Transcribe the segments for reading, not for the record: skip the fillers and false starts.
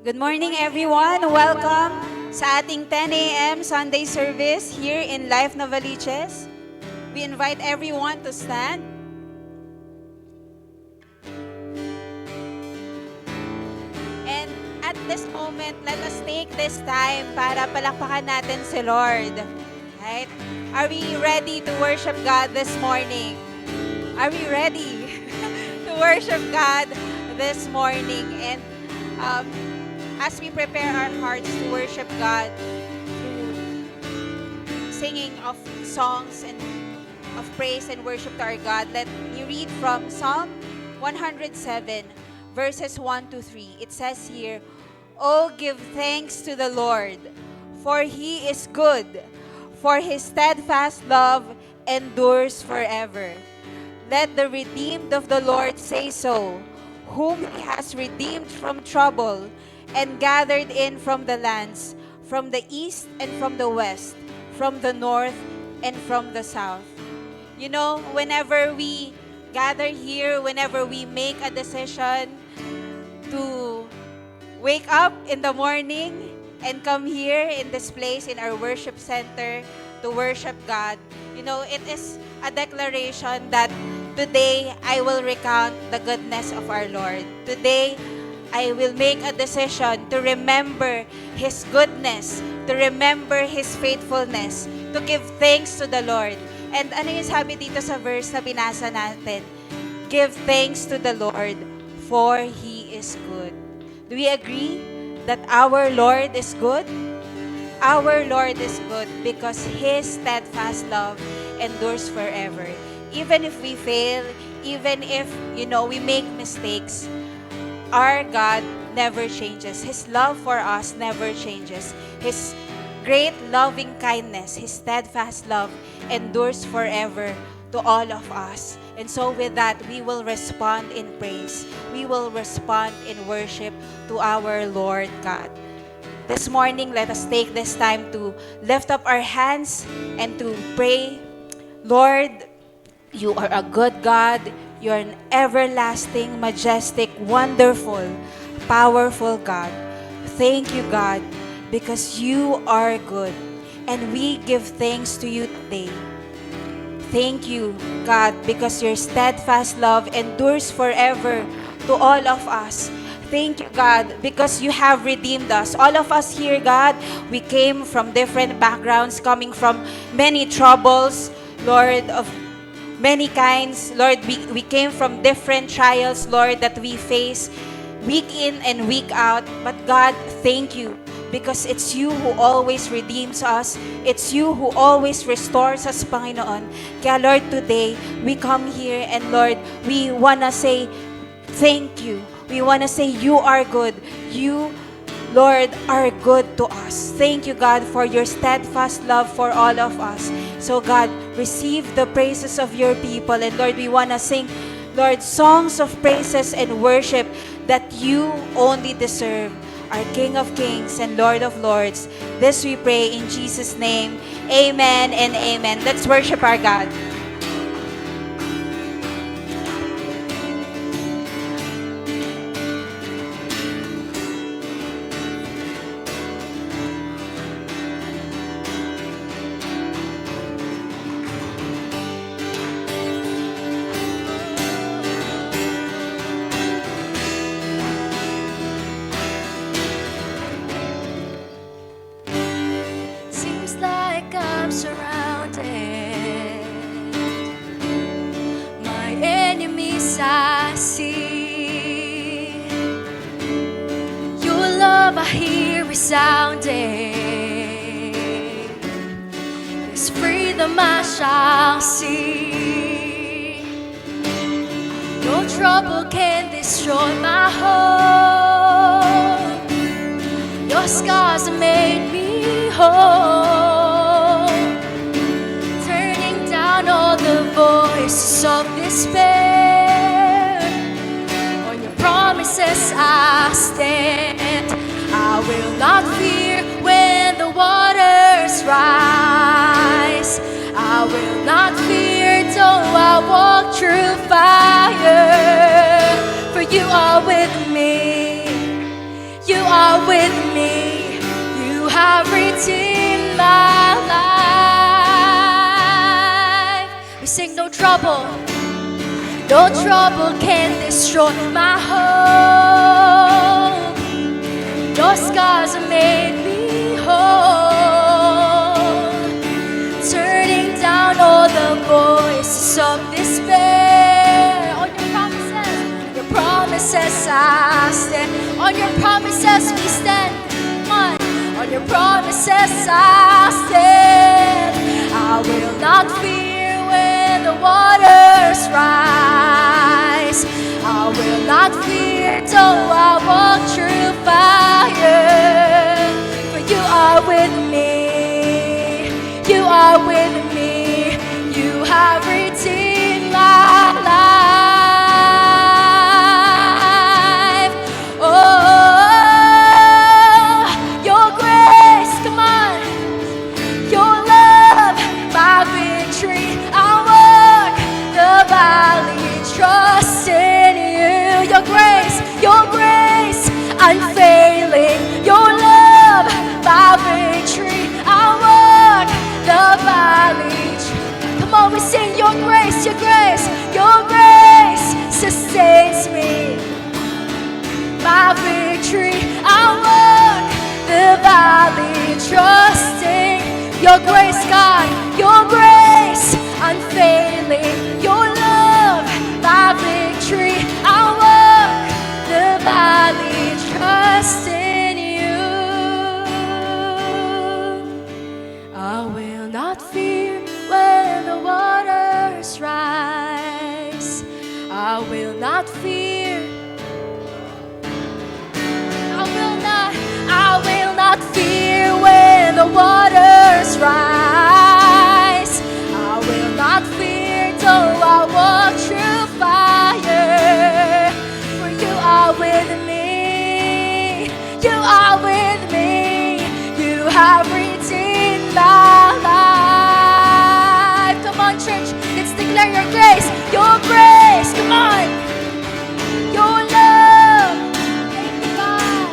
Good morning everyone. Welcome sa ating 10 a.m. Sunday service here in Life Novaliches. We invite everyone to stand. And at this moment, let us take this time para palakpakan natin si Lord. Right? Are we ready to worship God this morning? Are we ready to worship God this morning? And as we prepare our hearts to worship God through singing of songs and of praise and worship to our God, let me read from Psalm 107, verses 1 to 3. It says here, "Oh, give thanks to the Lord, for He is good, for His steadfast love endures forever. Let the redeemed of the Lord say so, whom He has redeemed from trouble and gathered in from the lands, from the east and from the west, from the north and from the south." You know, whenever we gather here, whenever we make a decision to wake up in the morning and come here in this place, in our worship center, to worship God, you know, it is a declaration that today I will recount the goodness of our Lord. Today, I will make a decision to remember His goodness, to remember His faithfulness, to give thanks to the Lord. And ano yung sabi dito sa verse na binasa natin? Give thanks to the Lord, for He is good. Do we agree that our Lord is good? Our Lord is good because His steadfast love endures forever. Even if we fail, even if, you know, we make mistakes, our God never changes. His love for us never changes. His great loving kindness, His steadfast love endures forever to all of us. And so with that, we will respond in praise. We will respond in worship to our Lord God. This morning, let us take this time to lift up our hands and to pray. Lord, You are a good God. You're an everlasting, majestic, wonderful, powerful God. Thank you, God, because You are good. And we give thanks to You today. Thank you, God, because Your steadfast love endures forever to all of us. Thank you, God, because You have redeemed us. All of us here, God, we came from different backgrounds, coming from many troubles, Lord, of many kinds. Lord, we came from different trials, Lord, that we face week in and week out. But God, thank You because it's You who always redeems us. It's You who always restores us, Panginoon. Kaya Lord, today, we come here and Lord, we wanna say thank You. We wanna say You are good. You, Lord, are good to us. Thank You, God, for Your steadfast love for all of us. So God, receive the praises of Your people. And Lord, we want to sing, Lord, songs of praises and worship that You only deserve. Our King of Kings and Lord of Lords. This we pray in Jesus' name. Amen and amen. Let's worship our God. Seems like I'm surrounded. My enemies I see. Your love I hear resounding. This freedom I shall see. No trouble can destroy my hope. Your scars have made me whole, turning down all the voices of despair. On Your promises I stand. I will not fear when the waters rise. I will not fear though I walk through fire. For You are with me. You are are with me. You have redeemed my life. We sing no trouble. No trouble can destroy my hope. Your scars have made me whole, turning down all the voices of despair. On your promises I stand. On your promises we stand. Come on your promises I stand. I will not fear when the waters rise. I will not fear though I walk through fire. For you are with me. You are with me. You have redeemed my life. Oh, your grace, come on. Your love, my victory. I walk the valley, trust in you. Your grace, unfailing. Your love, my victory. I walk the valley. Come on, we sing your grace, your grace. Your grace sustains me. My victory, I walk the valley, trusting your grace, God, your grace, unfailing, your love, my victory, I walk the valley, trusting you. I will not fear when the waters rise. I will not fear. I will not fear when the waters rise. I will not fear though I walk through fire. For you are with me. You are with me. You have redeemed my life. Come on, church, let's declare your grace. Your grace, come on. Your love. Thank you, God.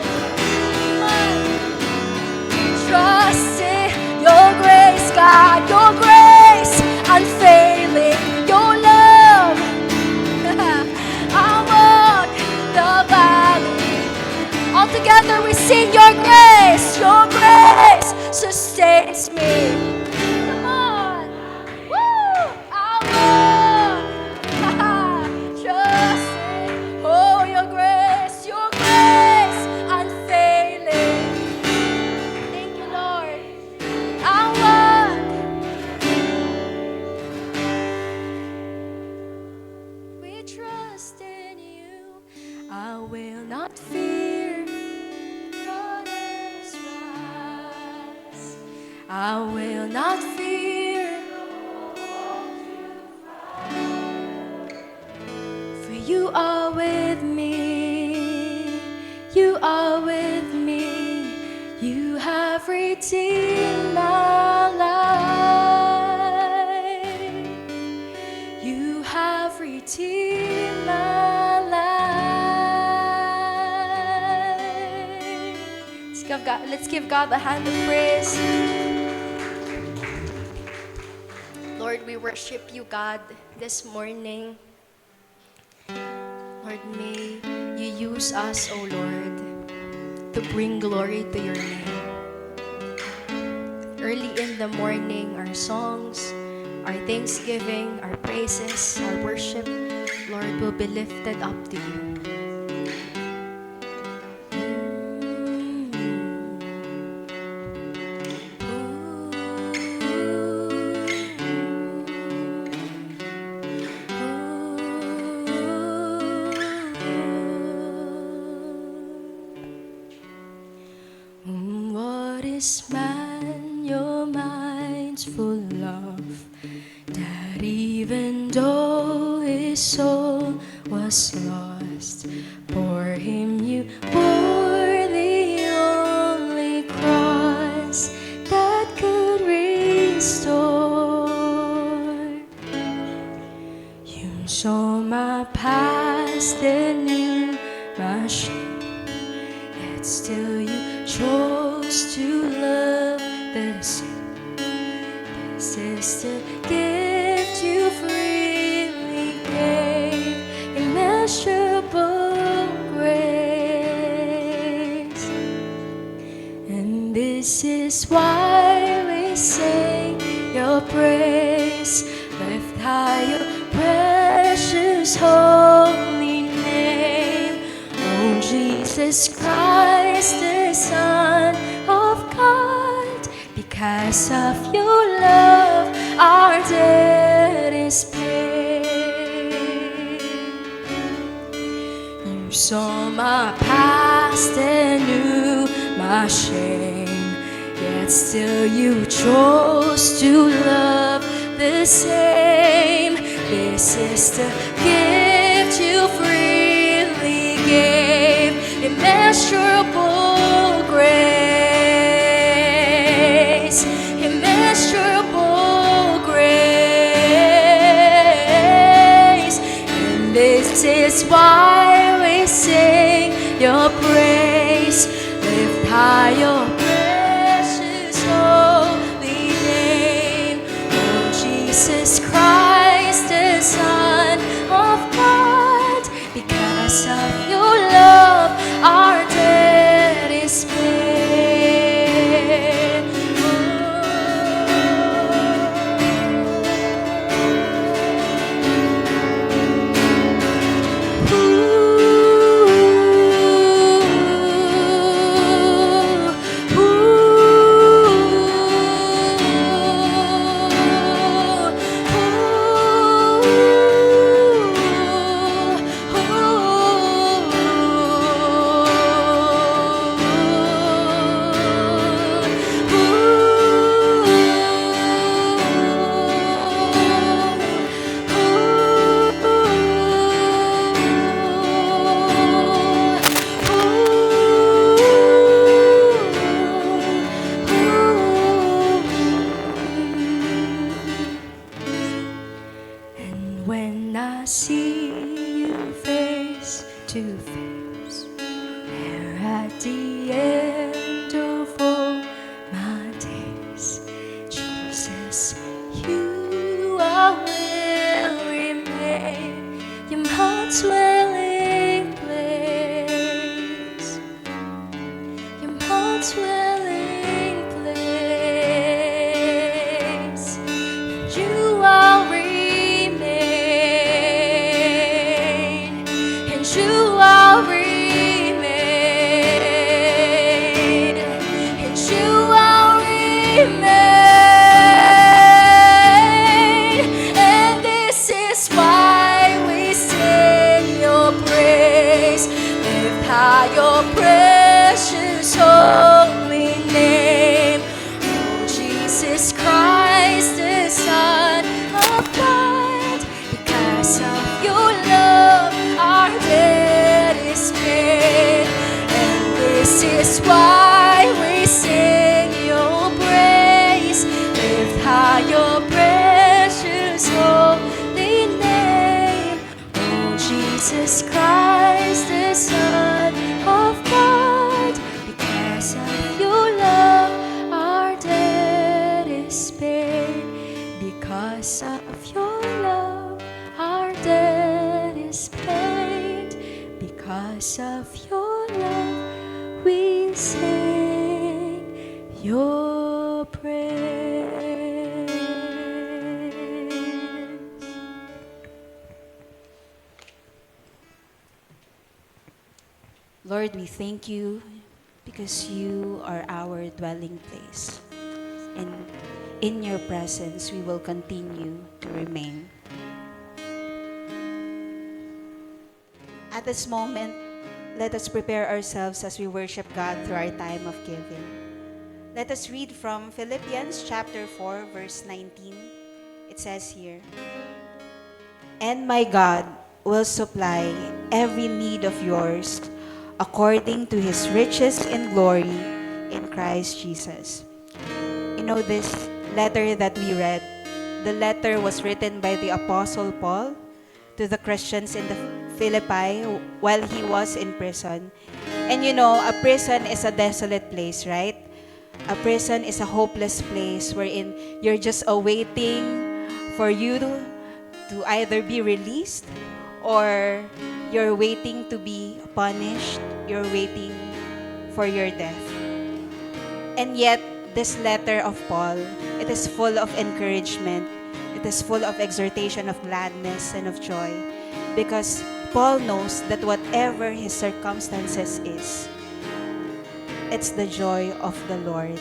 Trust in your grace, God, your grace, unfailing, your love. I walk the valley. All together we sing your grace sustains me. Come on. Woo! I walk. Trust in, oh, your grace, unfailing. Trust in you, I will not fear waters rise. I will not fear, for you are with me. You are with me. You have redeemed my life. You have redeemed my life. Let's give God a hand of praise. Lord, we worship you, God, this morning. Lord, may you use us, O Lord, to bring glory to your name. Early in the morning, our songs, our thanksgiving, our praises, our worship, Lord, will be lifted up to you. What is man, your mind's full of, that even though his soul was lost, for him you bore the only cross that could restore. You saw my past and knew my shame, yet yet still you chose to love the same. This is the gift you freely gave, immeasurable grace. And this is why we sing your praise, lift high your precious holy name. Oh, Jesus Christ, the Son of God, because of your love, our debt is paid. You saw my past and knew my shame, yet still you chose to love the same. This is the gift you freely gave, immeasurable grace, immeasurable grace. And this is why we sing your praise, lift high your precious holy name. Oh, Jesus Christ, the Son of God, because of your love, our debt is paid. And when I see you face to face, there at the end of all my days, Jesus, you I will remain, your heart's dwelling place, your heart's dwelling place. You are remain, and you are remain, and you are remain. And this is why we sing your praise, lift high your precious holy name. Oh, Jesus Christ, the Son of God, because of your love, our debt is paid. And this is why we sing your praise, lift high your precious holy name. Oh, Jesus Christ, the Son of God, because of your love, our debt is paid. Because of your love, our debt is paid. Because of your love, we sing your praise. Lord, we thank you because you are our dwelling place. And in your presence, we will continue to remain. At this moment, let us prepare ourselves as we worship God through our time of giving. Let us read from Philippians chapter 4, verse 19. It says here, "And my God will supply every need of yours according to his riches in glory in Christ Jesus." You know, this letter that we read, the letter was written by the Apostle Paul to the Christians in the Philippi while he was in prison. And you know, a prison is a desolate place, right? A prison is a hopeless place wherein you're just awaiting for you to either be released or you're waiting to be punished, you're waiting for your death. And yet, this letter of Paul, it is full of encouragement. It is full of exhortation of gladness and of joy. Because Paul knows that whatever his circumstances is, it's the joy of the Lord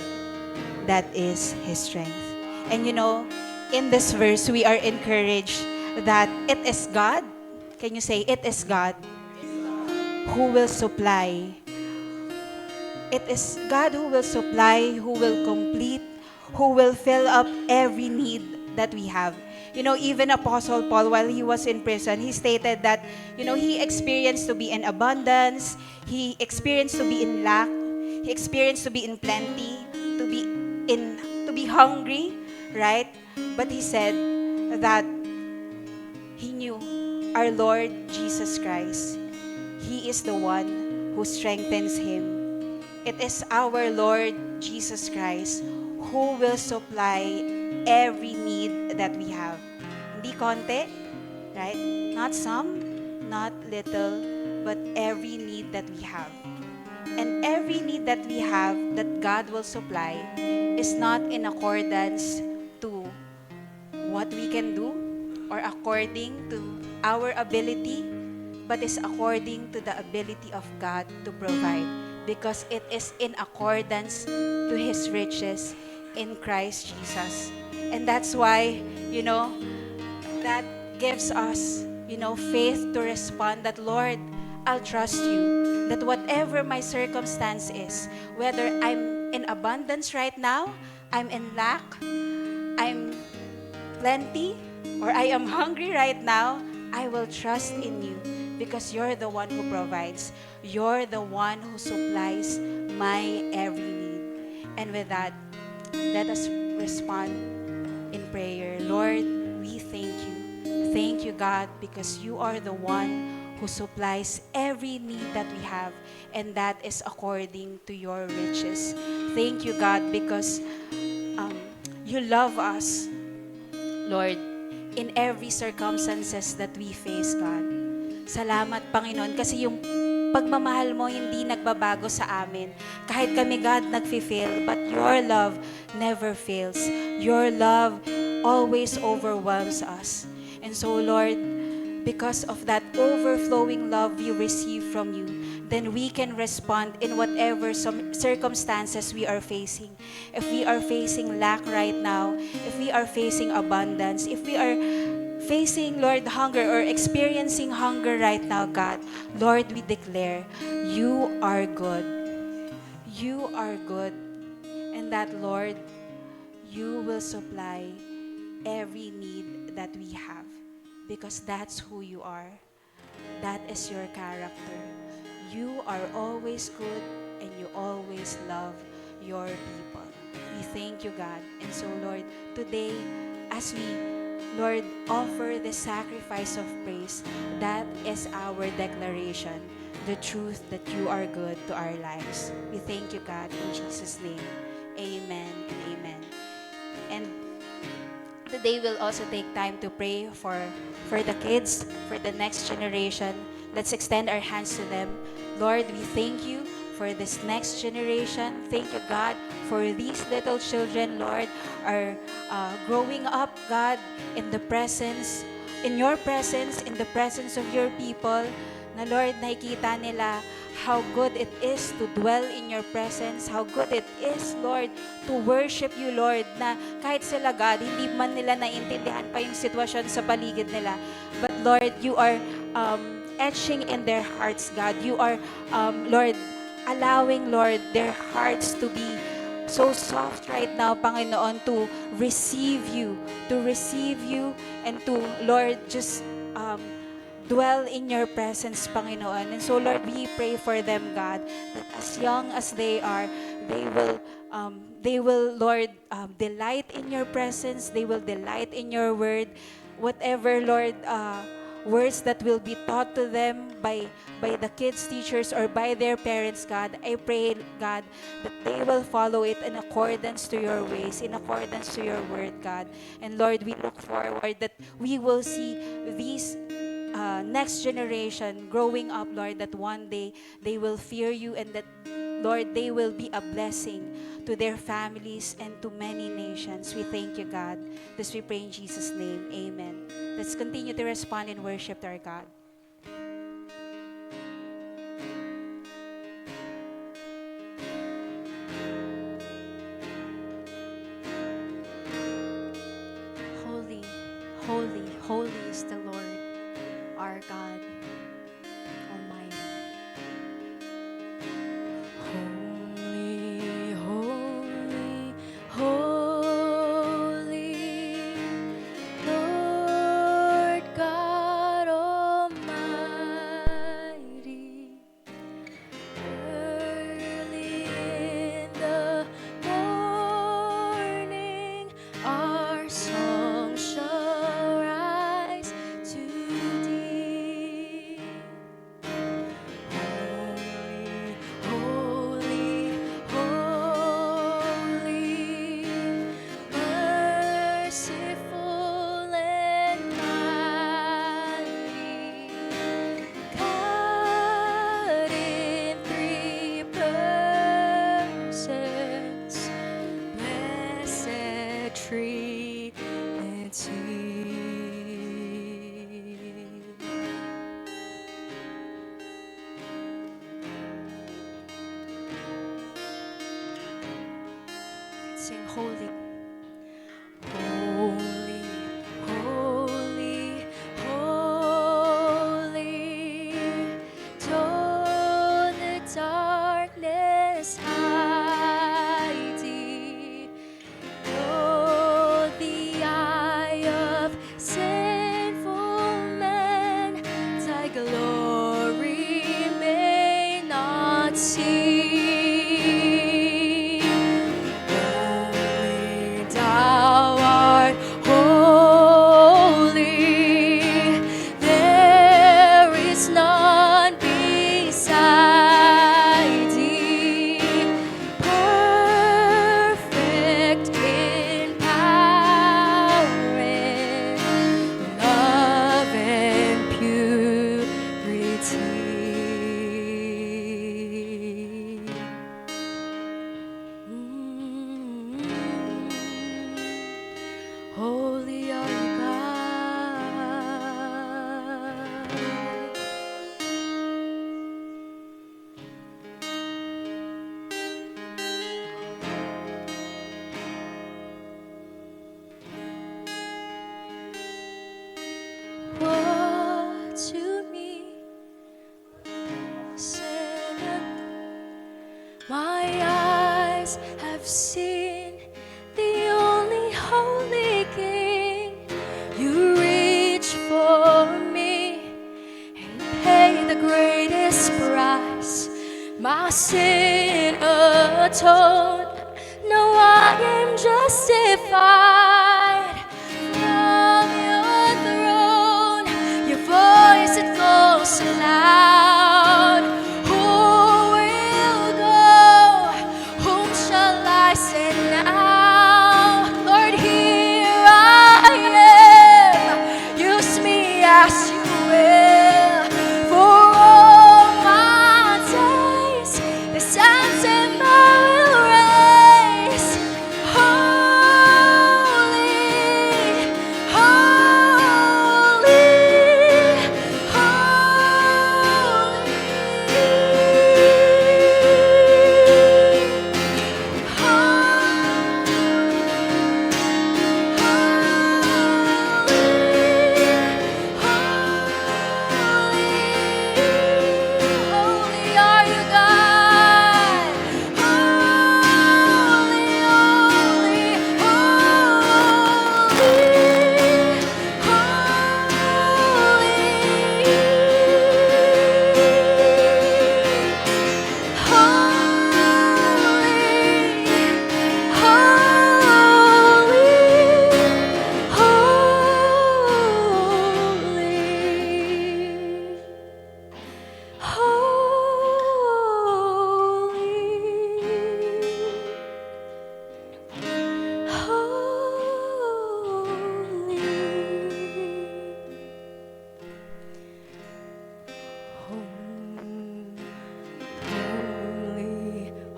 that is his strength. And you know, in this verse, we are encouraged that it is God. Can you say, it is God who will supply. It is God who will supply, who will complete, who will fill up every need that we have. You know, even Apostle Paul, while he was in prison, he stated that, you know, he experienced to be in abundance, he experienced to be in lack, he experienced to be in plenty, to be hungry, right? But he said that he knew our Lord Jesus Christ. He is the one who strengthens him. It is our Lord Jesus Christ who will supply every need that we have. Hindi konti, right? Not some, not little, but every need that we have. And every need that we have that God will supply is not in accordance to what we can do or according to our ability, but is according to the ability of God to provide, because it is in accordance to His riches in Christ Jesus. And that's why, you know, that gives us, you know, faith to respond that, Lord, I'll trust you. That whatever my circumstance is, whether I'm in abundance right now, I'm in lack, I'm plenty, or I am hungry right now, I will trust in you because you're the one who provides. You're the one who supplies my every need. And with that, let us respond in prayer. Lord, we thank you. Thank you, God, because you are the one who supplies every need that we have, and that is according to your riches. Thank you, God, because you love us, Lord, in every circumstances that we face, God. Salamat, Panginoon, kasi yung pagmamahal mo hindi nagbabago sa amin. Kahit kami, God, nag-fail, but your love never fails. Your love always overwhelms us. And so, Lord, because of that overflowing love we receive from you, then we can respond in whatever circumstances we are facing. If we are facing lack right now, if we are facing abundance, if we are facing, Lord, hunger or experiencing hunger right now, God, Lord, we declare, you are good. You are good. And that, Lord, you will supply every need that we have. Because that's who you are. That is your character. You are always good and you always love your people. We thank you, God. And so, Lord, today, as we, Lord, offer the sacrifice of praise, that is our declaration, the truth that you are good to our lives. We thank you, God, in Jesus' name. Amen and amen. And today we'll also take time to pray for the kids, for the next generation. Let's extend our hands to them. Lord, we thank you for this next generation. Thank you, God, for these little children, Lord, are growing up, God, in the presence, in your presence, in the presence of your people. Na, Lord, nakikita nila how good it is to dwell in your presence, how good it is, Lord, to worship you, Lord, na kahit sila, God, hindi man nila naintindihan pa yung sitwasyon sa paligid nila. But, Lord, you are etching in their hearts, God. You are, Lord, allowing, Lord, their hearts to be so soft right now, Panginoon, to receive you, and to, Lord, just dwell in your presence, Panginoon. And so, Lord, we pray for them, God, that as young as they are, they will, Lord, delight in your presence. They will delight in your word. Whatever, Lord, words that will be taught to them by the kids' teachers or by their parents, God. I pray, God, that they will follow it in accordance to your ways, in accordance to your word, God. And Lord, we look forward that we will see these next generation growing up, Lord, that one day they will fear you, and that, Lord, they will be a blessing to their families and to many nations. We thank you, God. This we pray in Jesus' name. Amen. Let's continue to respond in worship to our God. Holy, holy, holy is the Lord, our God Almighty. Holy, holy, holy, Lord God Almighty. Early in the morning, our song shall rise to thee. Holy, holy, merciful and mighty, God in three persons, blessed Trinity. Sing holy. Holy, holy, holy, though the darkness hiding, though the eye of sinful man thy glory may not see. Holy, thou art holy, there is none beside thee, perfect in power and love and purity. Holy are you, God. What to me, sinner, my eyes have seen the only holy King. You reach for me and pay the greatest price. My sin atoned, no, I am justified. From your throne, your voice it goes so loud. Who will go? Whom shall I send now? Lord, here I am. Use me as you will. For all my days, this anthem I will raise. Holy,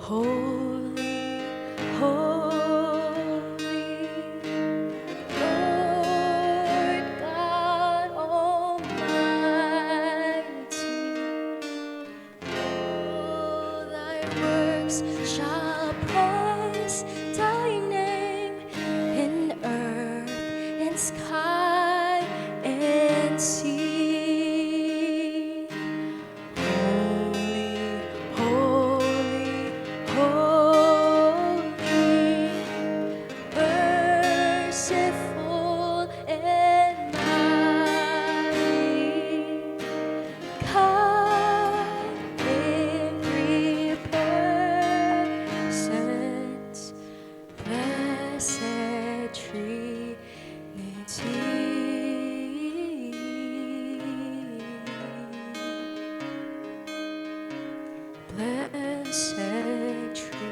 holy, holy, Lord God Almighty. All thy works shall praise thy name in earth and sky and sea. Holy, holy, holy, merciful and mighty, God in three persons, blessed Trinity. Blessed Trinity.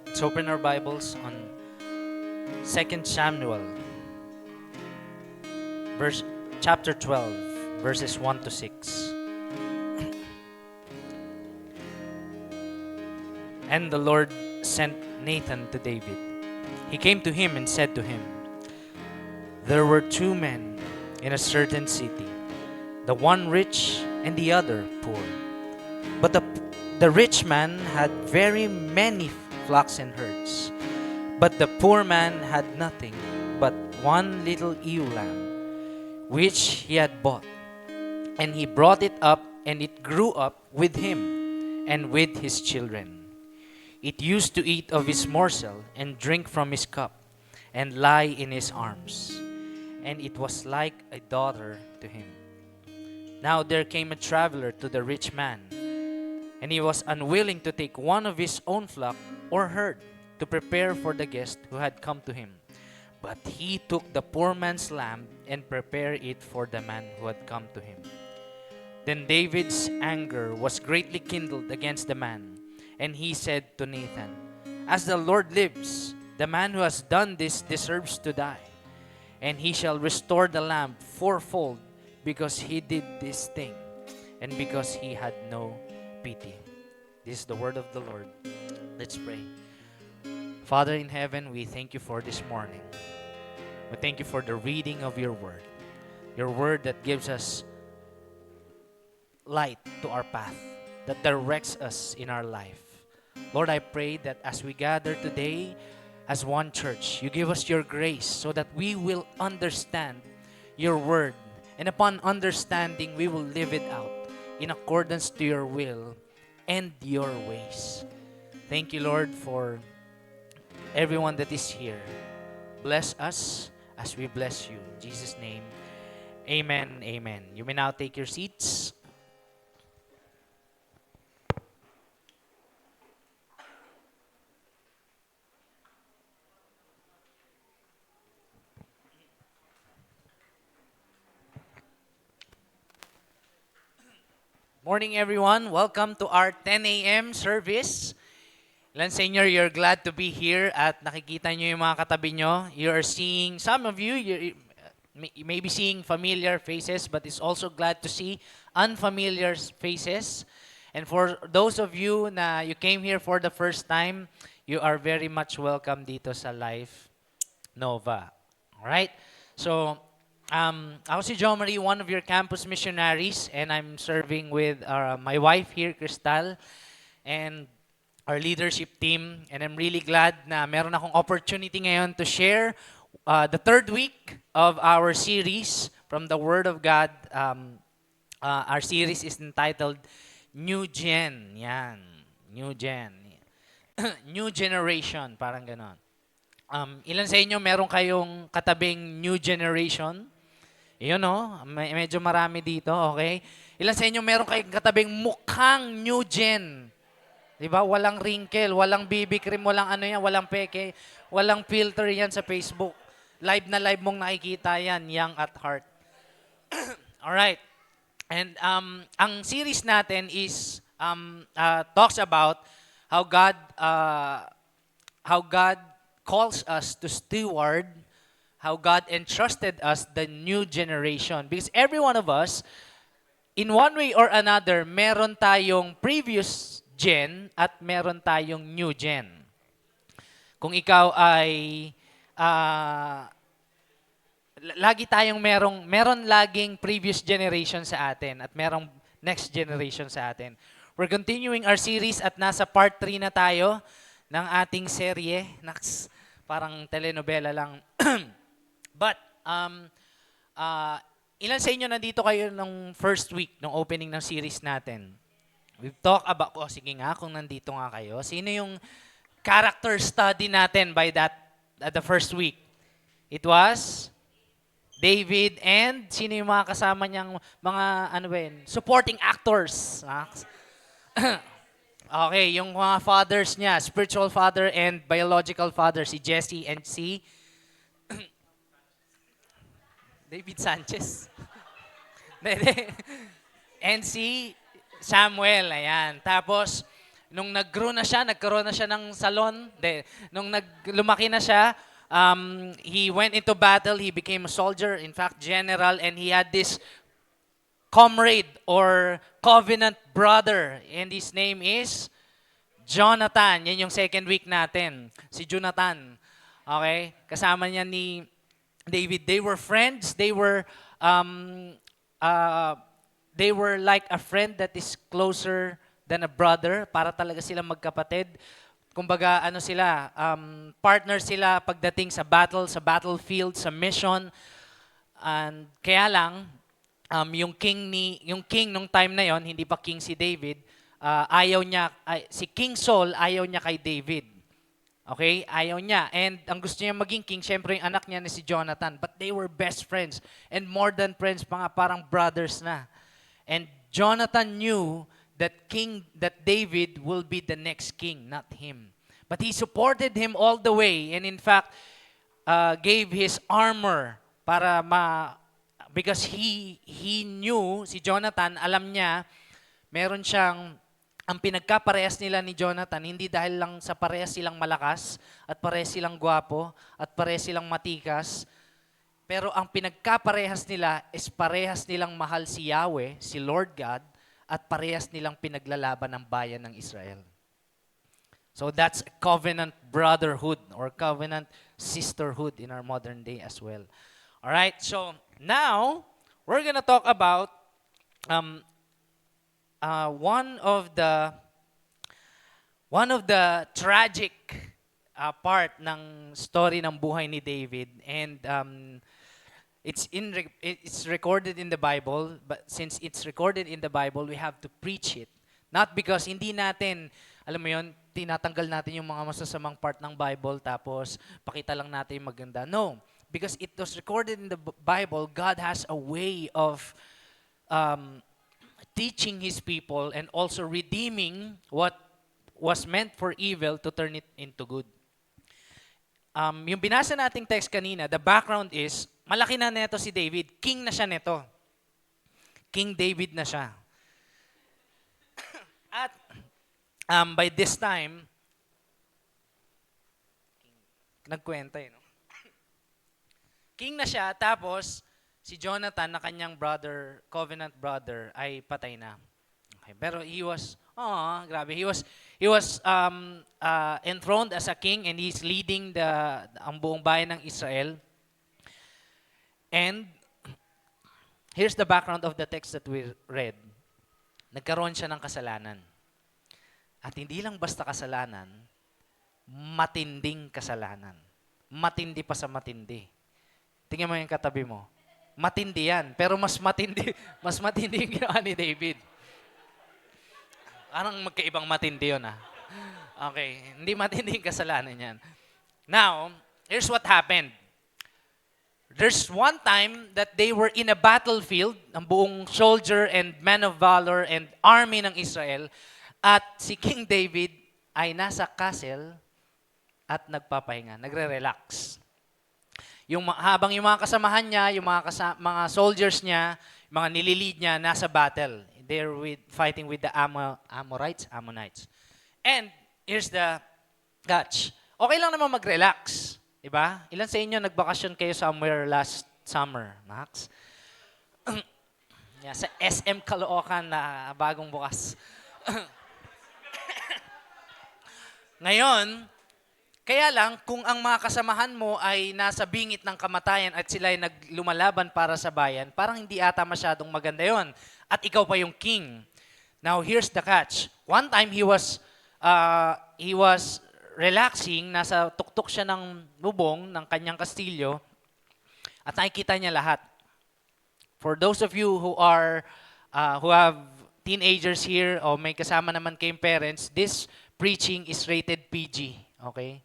Let's open our Bibles on 2 Samuel, chapter 12, verses 1 to 6. And the Lord sent Nathan to David. He came to him and said to him, "There were two men in a certain city, the one rich and the other poor. But the rich man had very many flocks and herds, but the poor man had nothing but one little ewe lamb, which he had bought. And he brought it up, and it grew up with him and with his children. It used to eat of his morsel and drink from his cup and lie in his arms. And it was like a daughter to him. Now there came a traveler to the rich man, and he was unwilling to take one of his own flock or herd to prepare for the guest who had come to him. But he took the poor man's lamb and prepared it for the man who had come to him. Then David's anger was greatly kindled against the man, and he said to Nathan, "As the Lord lives, the man who has done this deserves to die. And he shall restore the lamb fourfold, because he did this thing, and because he had no pity." This is the word of the Lord. Let's pray. Father in heaven, we thank you for this morning. We thank you for the reading of your word that gives us light to our path, that directs us in our life. Lord, I pray that as we gather today as one church, you give us your grace so that we will understand your word. And upon understanding, we will live it out in accordance to your will and your ways. Thank you, Lord, for everyone that is here. Bless us as we bless you. In Jesus' name, amen, amen. You may now take your seats. Morning, everyone. Welcome to our 10 a.m. service. Ilan sa inyo, you're glad to be here at nakikita nyo yung mga katabi nyo. You are seeing, some of you may be seeing familiar faces, but it's also glad to see unfamiliar faces. And for those of you na you came here for the first time, you are very much welcome dito sa Life Nova. Alright? So, ako si Jo Marie, one of your campus missionaries, and I'm serving with my wife here, Crystal, and our leadership team. And I'm really glad na meron akong opportunity ngayon to share the third week of our series from the Word of God. Our series is entitled New Gen. Yan. New Gen. New Generation. Parang ganon. Ilan sa inyo meron kayong katabing New Generation? Yun, no? Medyo marami dito, okay? Ilan sa inyo meron kayong katabing mukhang New Gen? Di ba? Walang wrinkle, walang BB cream, walang ano yan, walang peke, walang filter yan sa Facebook. Live na live mong nakikita yan, young at heart. Alright. And ang series natin is talks about how God calls us to steward, how God entrusted us the new generation. Because every one of us, in one way or another, meron tayong previous gen at meron tayong new gen. Kung ikaw ay lagi tayong meron laging previous generation sa atin at merong next generation sa atin. We're continuing our series at nasa part 3 na tayo ng ating serye. Naks, parang telenovela lang. But, ilan sa inyo nandito kayo nung first week, nung opening ng series natin? We've talked about, sige nga, kung nandito nga kayo, sino yung character study natin by the first week? It was David and sino yung mga kasama niyang mga supporting actors. Okay, yung mga fathers niya, spiritual father and biological father, si Jesse and si David Sanchez. And si Samuel, ayan. Tapos, nung nag-grow na siya, nagkaroon na siya ng salon. Nung lumaki na siya, he went into battle, he became a soldier, in fact, general, and he had this comrade or covenant brother, and his name is Jonathan. Yan yung second week natin, si Jonathan. Okay? Kasama niya ni David. They were friends. They were like a friend that is closer than a brother. Para talaga silang magkapatid. Kumbaga, partner sila pagdating sa battle, sa battlefield, sa mission. And kaya lang, yung king nung time na yon, hindi pa king si David, si King Saul ayaw niya kay David. Okay? Ayaw niya. And ang gusto niya maging king, syempre yung anak niya na si Jonathan. But they were best friends. And more than friends, parang brothers na. And Jonathan knew that David will be the next king, not him. But he supported him all the way. And in fact, gave his armor because he knew, si Jonathan, alam niya, meron siyang, ang pinagkaparehas nila ni Jonathan, hindi dahil lang sa parehas silang malakas, at parehas silang gwapo, at parehas silang matikas, pero ang pinagkaparehas nila is parehas nilang mahal si Yahweh, si Lord God, at parehas nilang pinaglalaban ng bayan ng Israel. So that's covenant brotherhood or covenant sisterhood in our modern day as well. All right, so now we're gonna talk about one of the tragic part ng story ng buhay ni David, and it's recorded in the Bible. But since it's recorded in the Bible, we have to preach it. Not because hindi natin, alam mo yun, tinatanggal natin yung mga masasamang part ng Bible tapos pakita lang natin yung maganda. No. Because it was recorded in the Bible, God has a way of teaching His people and also redeeming what was meant for evil to turn it into good. Yung binasa nating text kanina, the background is, malaki na neto si David, king na siya neto. King David na siya. At by this time, nagkwenta no? King na siya, tapos si Jonathan na kanyang brother, covenant brother, ay patay na. Okay, pero he was enthroned as a king, and he's leading ang buong bayan ng Israel. And here's the background of the text that we read. Nagkaroon siya ng kasalanan. At hindi lang basta kasalanan, matinding kasalanan. Matindi pa sa matindi. Tingnan mo yung katabi mo. Matindi yan, pero mas matindi yung ginawa ni David. Parang magkaibang matindi yun Okay, hindi matindi yung kasalanan yan. Now, here's what happened. There's one time that they were in a battlefield, ang buong soldier and men of valor and army ng Israel, At si King David ay nasa castle at nagpapahinga, nagre-relax. Habang yung mga kasamahan niya, yung mga soldiers niya, yung mga nililid niya, nasa battle. They're fighting with the Ammonites. And here's the catch. Okay lang naman mag-relax. Diba? Ilan sa inyo nagbakasyon kayo somewhere last summer, Max? Yeah, sa SM Caloocan na bagong bukas. Ngayon, kaya lang, kung ang mga kasamahan mo ay nasa bingit ng kamatayan at sila ay naglumalaban para sa bayan, parang hindi ata masyadong maganda yon. At ikaw pa yung king. Now, here's the catch. One time, he was relaxing, nasa tuktok siya ng bubong ng kanyang kastilyo at nakikita niya lahat. For those of you who have teenagers here o may kasama naman kayong parents, this preaching is rated PG. Okay?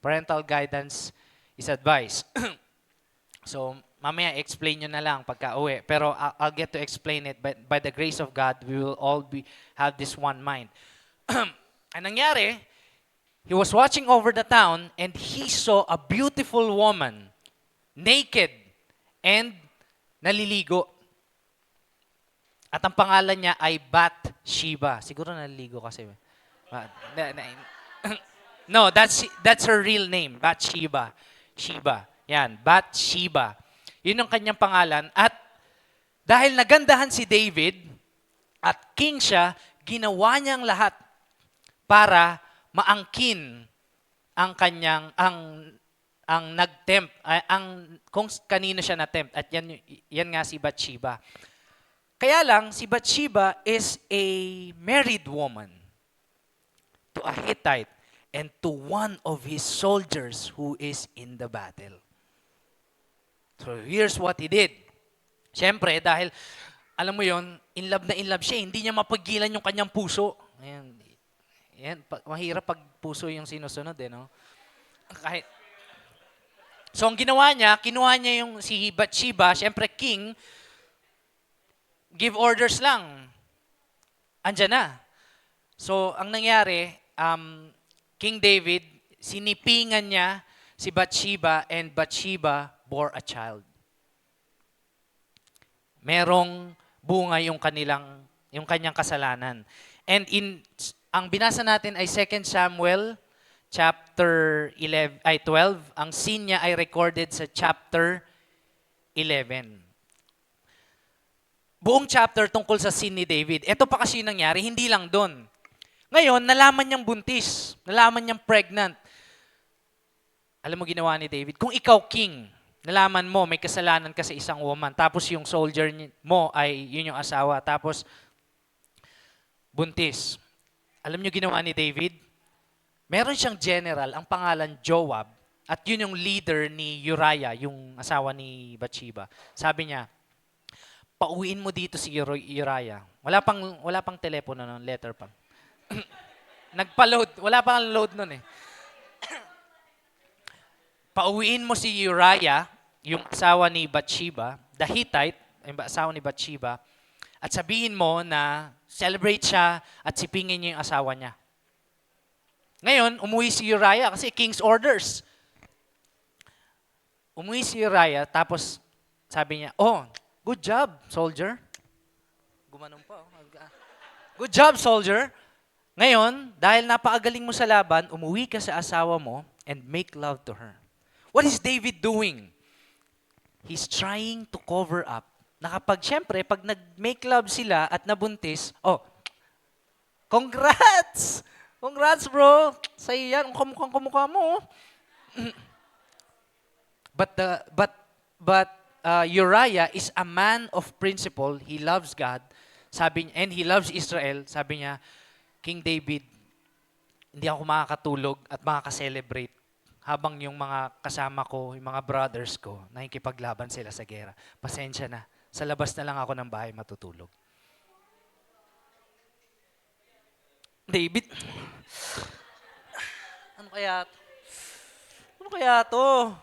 Parental guidance is advised. So, mamaya explain nyo na lang pagka uwi. Pero I'll get to explain it. But by the grace of God, we will all have this one mind. Ang nangyari, he was watching over the town and he saw a beautiful woman, naked and naliligo. At ang pangalan niya ay Bathsheba. Siguro naliligo kasi. No, that's her real name, Bathsheba. Sheba. Yan, Bathsheba. Yun ang kanyang pangalan. At dahil nagandahan si David at king siya, ginawa niyang lahat para maangkin ang kanyang ang nagtempt, kung kanino siya na-tempt. At yan nga si Bathsheba. Kaya lang, si Bathsheba is a married woman to a Hittite and to one of his soldiers who is in the battle. So here's what he did. Siyempre, dahil, alam mo yon, in love siya, hindi niya mapagilan yung kanyang puso. Ayan, mahirap pag puso yung sinusunod, no? So ang ginawa niya, kinuha niya yung si Bathsheba, siyempre king, give orders lang. Andyan na. So ang nangyari, King David, sinipingan niya si Bathsheba and Bathsheba bore a child. Merong bunga yung kanyang kasalanan. And ang binasa natin ay 2 Samuel chapter 12. Ang scene niya ay recorded sa chapter 11. Buong chapter tungkol sa scene ni David. Ito pa kasi yung nangyari, hindi lang doon. Ngayon, nalaman niyang buntis. Nalaman niyang pregnant. Alam mo ginawa ni David? Kung ikaw king, nalaman mo may kasalanan ka sa isang woman, tapos yung soldier mo ay yun yung asawa, tapos buntis. Alam niyo ginawa ni David? Meron siyang general, ang pangalan Joab, at yun yung leader ni Uriah, yung asawa ni Bathsheba. Sabi niya, pauwiin mo dito si Uriah. Wala pang telepono noon, letter pa. Nagpa-load. Wala pang load nun eh. Pauwiin mo si Uriah, yung asawa ni Bathsheba, the Hittite, yung asawa ni Bathsheba, at sabihin mo na celebrate siya at sipingin niya yung asawa niya. Ngayon, umuwi si Uriah kasi king's orders. Umuwi si Uriah, tapos sabi niya, oh, good job, soldier. Gumanon pa. Good job, soldier. Ngayon, dahil napakagaling mo sa laban, umuwi ka sa asawa mo and make love to her. What is David doing? He's trying to cover up. Siyempre, pag nag-make love sila at nabuntis, oh, congrats! Congrats, bro! Sa'yo yan, ang kamukha mo. But Uriah is a man of principle. He loves God. And he loves Israel. Sabi niya, King David, hindi ako makakatulog at makaka-celebrate habang yung mga kasama ko, yung mga brothers ko, nakikipaglaban sila sa gera. Pasensya na. Sa labas na lang ako ng bahay matutulog. David, ano kaya to?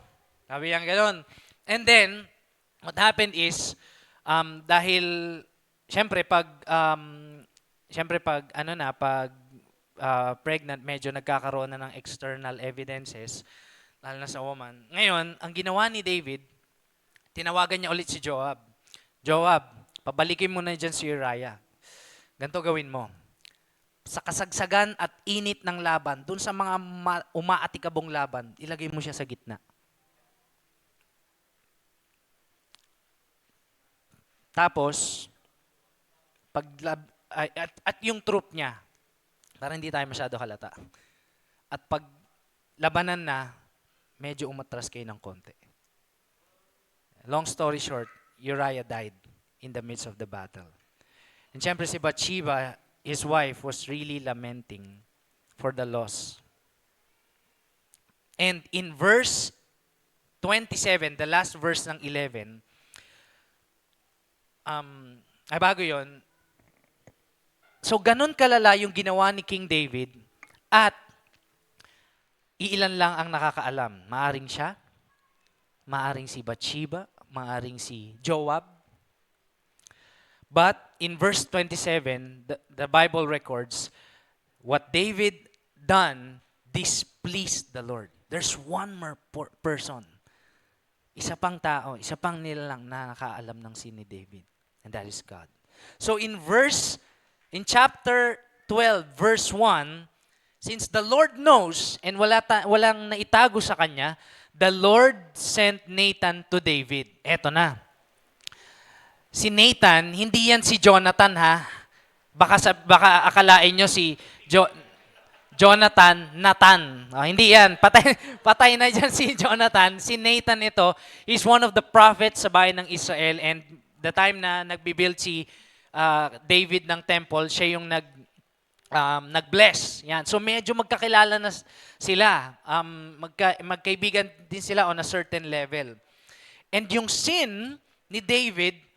Sabi yan gano'n. And then, what happened is, dahil, syempre, pag Siyempre pag pregnant, medyo nagkakaroon na ng external evidences, lalo na sa woman. Ngayon, ang ginawa ni David, tinawagan niya ulit si Joab. Joab, pabalikin mo na dyan si Uriah. Ganito gawin mo. Sa kasagsagan at init ng laban, dun sa mga umaatikabong laban, ilagay mo siya sa gitna. Tapos, at yung troop niya, para hindi tayo masyado halata. At pag labanan na, medyo umatras kayo ng konti. Long story short, Uriah died in the midst of the battle. And syempre si Bathsheba, his wife, was really lamenting for the loss. And in verse 27, the last verse ng 11, bago yon. So ganun kalala yung ginawa ni King David at iilan lang ang nakakaalam. Maaring siya, maaring si Bathsheba, maaring si Joab. But in verse 27, the Bible records, what David done displeased the Lord. There's one more person. Isa pang tao, isa pang nilalang na nakaalam ng sin ni David. And that is God. So in chapter 12, verse 1, since the Lord knows and walang naitago sa kanya, the Lord sent Nathan to David. Eto na. Si Nathan, hindi yan si Jonathan ha. Baka akalain nyo si Nathan. Oh, hindi yan. Patay na dyan si Jonathan. Si Nathan ito is one of the prophets sa bayan ng Israel, and the time na nagbibuild si David ng temple, siya yung nag-bless. Yan. So medyo magkakilala na sila. Magkaibigan din sila on a certain level. And yung sin ni David,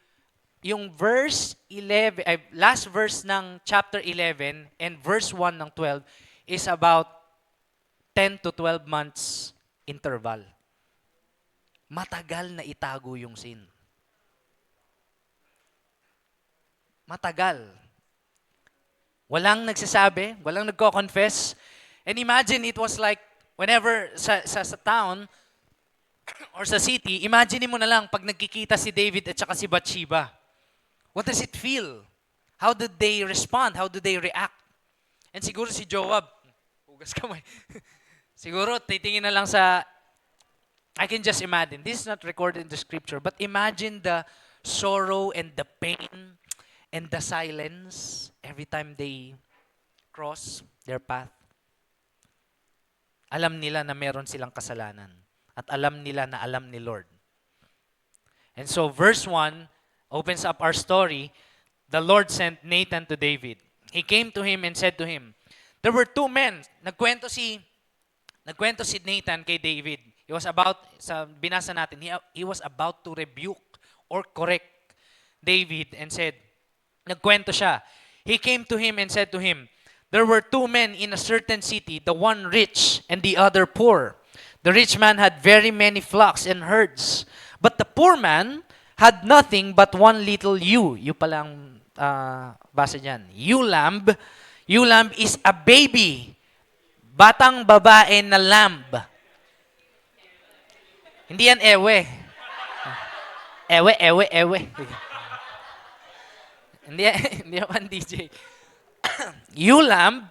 yung verse 11, last verse ng chapter 11 and verse 1 ng 12 is about 10 to 12 months interval. Matagal na itago yung sin. Matagal. Walang nagsasabi, walang nagko-confess. And imagine it was like whenever sa town or sa city, imagine mo na lang pag nagkikita si David at saka si Bathsheba. What does it feel? How did they respond? How do they react? And siguro si Joab, hugas kamay. Siguro titingin na lang I can just imagine. This is not recorded in the scripture, but imagine the sorrow and the pain and the silence every time they cross their path. Alam nila na meron silang kasalanan. At alam nila na alam ni Lord. And so verse 1 opens up our story. The Lord sent Nathan to David. He came to him and said to him, there were two men. Nagkwento si Nathan kay David. He was binasa natin, he was about to rebuke or correct David and said, nagkwento siya. He came to him and said to him, there were two men in a certain city, the one rich and the other poor. The rich man had very many flocks and herds, but the poor man had nothing but one little ewe. Ewe pala ang basa dyan. Ewe lamb. Ewe lamb is a baby. Batang babae na lamb. Hindi yan ewe. Ewe. Hindi naman DJ. Ewe lamb,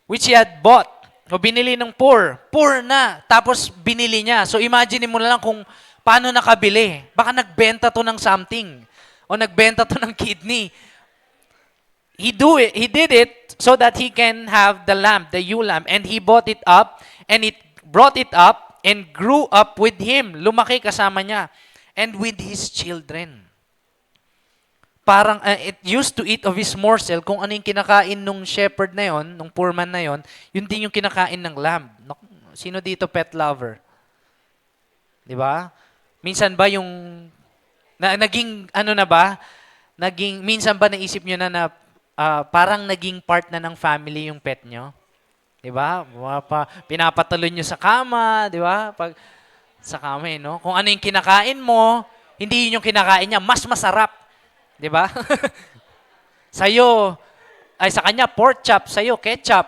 which he had bought. O binili ng poor. Poor na. Tapos binili niya. So imagine mo na lang kung paano nakabili? Baka nagbenta to ng something. O nagbenta to ng kidney. He did it so that he can have the lamb, the ewe lamb. And he bought it up. And it brought it up and grew up with him. Lumaki kasama niya. And with his children. Parang it used to eat of his morsel. Kung ano yung kinakain nung shepherd na yon, nung poor man na yon, yun din yung kinakain ng lamb. Sino dito pet lover? Di ba? Minsan ba minsan ba naisip nyo na parang naging part na ng family yung pet nyo? Di ba? Pinapatuloy nyo sa kama, di ba? Sa kama, no? Kung ano yung kinakain mo, hindi yun yung kinakain niya, mas masarap. Di ba? Sa'yo, sa kanya, pork chop, sa'yo, ketchup.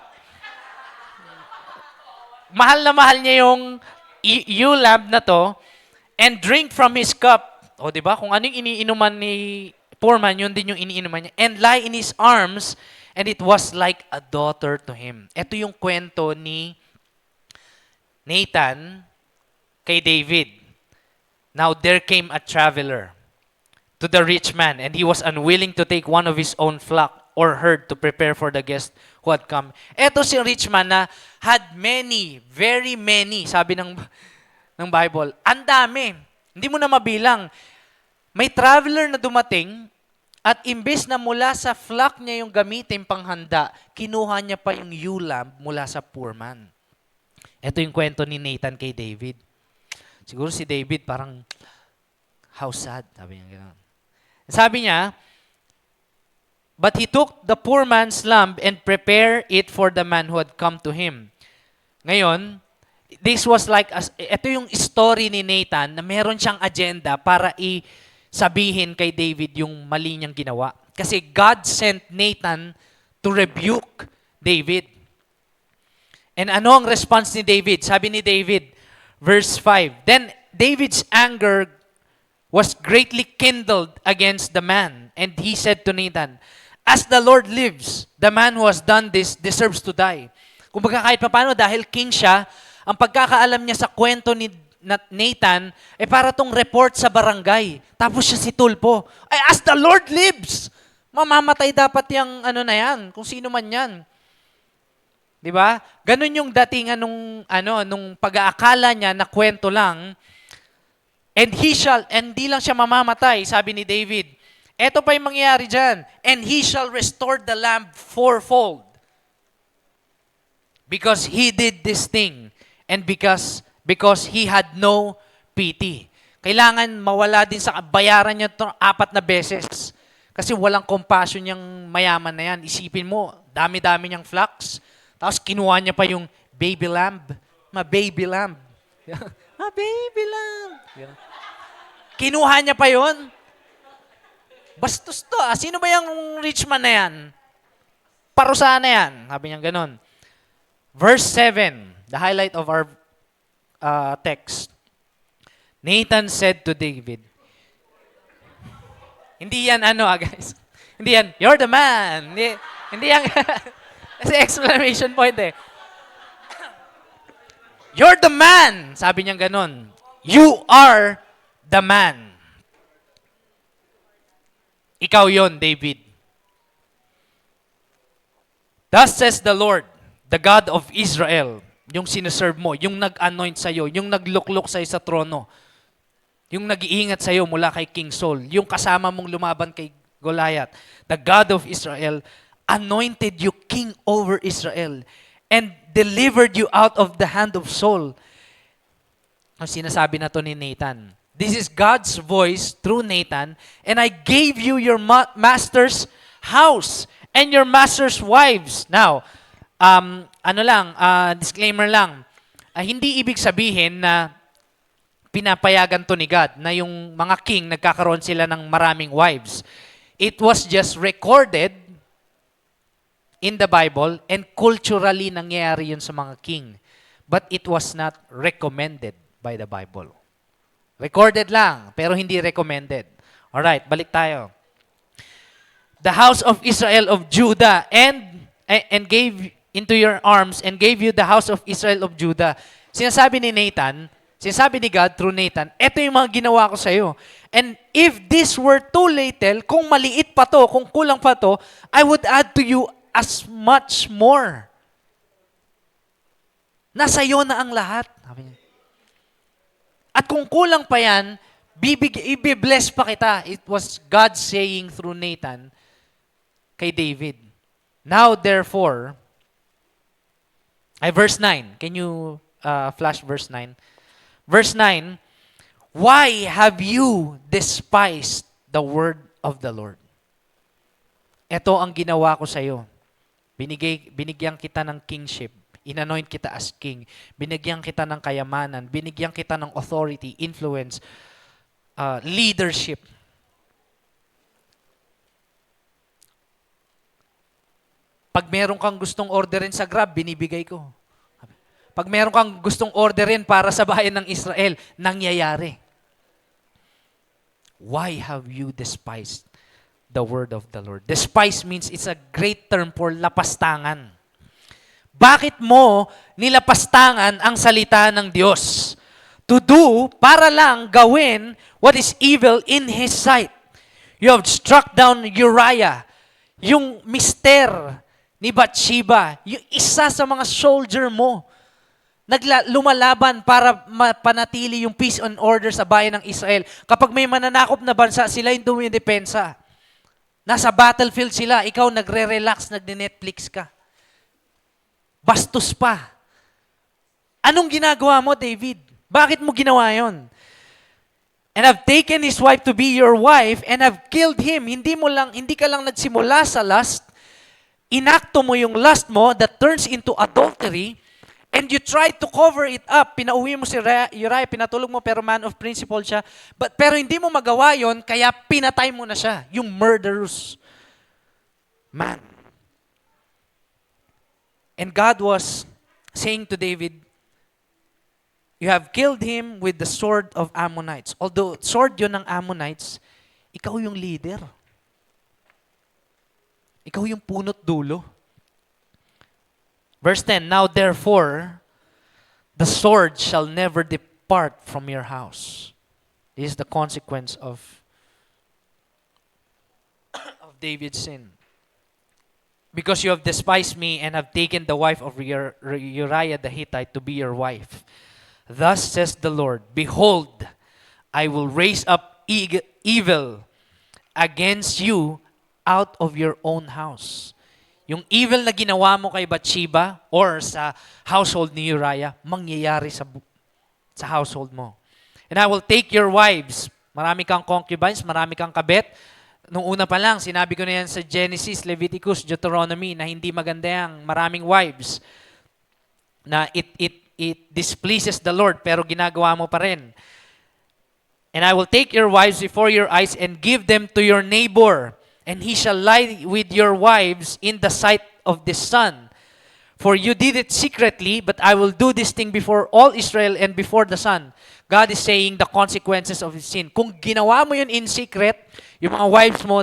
Mahal na mahal niya yung ewe lamb na to, and drink from his cup. O, di ba? Kung ano yung iniinuman ni poor man, yun din yung iniinuman niya. And lie in his arms, and it was like a daughter to him. Ito yung kwento ni Nathan kay David. Now there came a traveler to the rich man, and he was unwilling to take one of his own flock or herd to prepare for the guest who had come. Ito si rich man na had many, very many, sabi ng Bible. Ang dami. Hindi mo na mabilang. May traveler na dumating at imbes na mula sa flock niya yung gamitin panghanda, kinuha niya pa yung ewe lamb mula sa poor man. Ito yung kwento ni Nathan kay David. Siguro si David parang, how sad, sabi niya gano'n. Sabi niya, but he took the poor man's lamb and prepared it for the man who had come to him. Ngayon, this was like, ito yung story ni Nathan na meron siyang agenda para sabihin kay David yung mali niyang ginawa. Kasi God sent Nathan to rebuke David. And ano ang response ni David? Sabi ni David, verse 5, then David's anger was greatly kindled against the man. And he said to Nathan, as the Lord lives, the man who has done this deserves to die. Kumbaga kahit paano, dahil king siya, ang pagkakaalam niya sa kwento ni Nathan, para tong report sa barangay. Tapos siya si Tulpo. Ay, as the Lord lives, mamamatay dapat yung na yan, kung sino man yan. Di ba? Ganun yung datingan nung pag-aakala niya na kwento lang. And di lang siya mamamatay, sabi ni David. Eto pa yung mangyayari dyan. And he shall restore the lamb fourfold. Because he did this thing. And because he had no pity. Kailangan mawala din sa bayaran niya ito 4 na beses. Kasi walang compassion yung mayaman na yan. Isipin mo, dami-dami niyang flocks. Tapos kinuha niya pa yung baby lamb. Baby lamb. Baby lamb. Kinuha niya pa yon. Bastos to. Sino ba yung rich man na yan? Parusahan na yan. Sabi niya ganun. Verse 7, the highlight of our text. Nathan said to David, hindi yan guys. Hindi yan, you're the man. Hindi yan, kasi exclamation point eh. You're the man. Sabi niya ganun. You are the man. Ikaw yon, David. Thus says the Lord, the God of Israel, yung sineserve mo, yung nag-anoint sa'yo, yung nagluklok sa'yo sa trono, yung nag-iingat sa'yo mula kay King Saul, yung kasama mong lumaban kay Goliath, the God of Israel, anointed you king over Israel and delivered you out of the hand of Saul. Ang sinasabi na to ni Nathan. This is God's voice through Nathan, and I gave you your master's house and your master's wives. Now, disclaimer lang, hindi ibig sabihin na pinapayagan to ni God na yung mga king nagkakaroon sila ng maraming wives. It was just recorded in the Bible and culturally nangyayari yun sa mga king. But it was not recommended by the Bible. Recorded lang, pero hindi recommended. Alright, balik tayo. The house of Israel of Judah and gave into your arms and gave you the house of Israel of Judah. Sinasabi ni Nathan, sinasabi ni God through Nathan, eto yung mga ginawa ko sa'yo. And if this were too little, kung maliit pa to, kung kulang pa to, I would add to you as much more. Nasa iyo na ang lahat. Sabi niya. At kung kulang pa yan, i-bless pa kita. It was God saying through Nathan kay David. Now therefore, verse 9. Can you flash verse 9? Verse 9, why have you despised the word of the Lord? Ito ang ginawa ko sa iyo. Binigyan kita ng kingship. Inanoint kita as king. Binigyan kita ng kayamanan. Binigyan kita ng authority, influence, leadership. Pag meron kang gustong orderin sa Grab, binibigay ko. Pag meron kang gustong orderin para sa bayan ng Israel, nangyayari. Why have you despised the word of the Lord? Despise means it's a great term for lapastangan. Bakit mo nilapastangan ang salita ng Diyos? To do, para lang gawin what is evil in His sight. You have struck down Uriah, yung mister ni Bathsheba, yung isa sa mga soldier mo, lumalaban para mapanatili yung peace and order sa bayan ng Israel. Kapag may mananakop na bansa, sila yung dumidepensa. Nasa battlefield sila, ikaw nagre-relax, nagde-Netflix ka. Bastos pa. Anong ginagawa mo, David? Bakit mo ginawa yon? And I've taken his wife to be your wife and I've killed him. Hindi ka lang nagsimula sa lust. Inakto mo yung lust mo that turns into adultery and you tried to cover it up. Pinauwi mo si Uriah, pinatulog mo pero man of principle siya. Pero hindi mo magawa yon kaya pinatay mo na siya. Yung murderous man. And God was saying to David, you have killed him with the sword of Ammonites. Although sword yun ng Ammonites, ikaw yung leader. Ikaw yung punot dulo. Verse 10, now therefore, the sword shall never depart from your house. This is the consequence of David's sin. Because you have despised me and have taken the wife of Uriah the Hittite to be your wife. Thus says the Lord, behold, I will raise up evil against you out of your own house. Yung evil na ginawa mo kay Bathsheba or sa household ni Uriah, mangyayari sa household mo. And I will take your wives. Marami kang concubines, marami kang kabet. Nung una pa lang, sinabi ko na yan sa Genesis, Leviticus, Deuteronomy, na hindi maganda yung maraming wives. Na it displeases the Lord, pero ginagawa mo pa rin. And I will take your wives before your eyes and give them to your neighbor, and he shall lie with your wives in the sight of the sun. For you did it secretly, but I will do this thing before all Israel and before the sun. God is saying the consequences of his sin. Kung ginawa mo yun in secret, yung mga wives mo,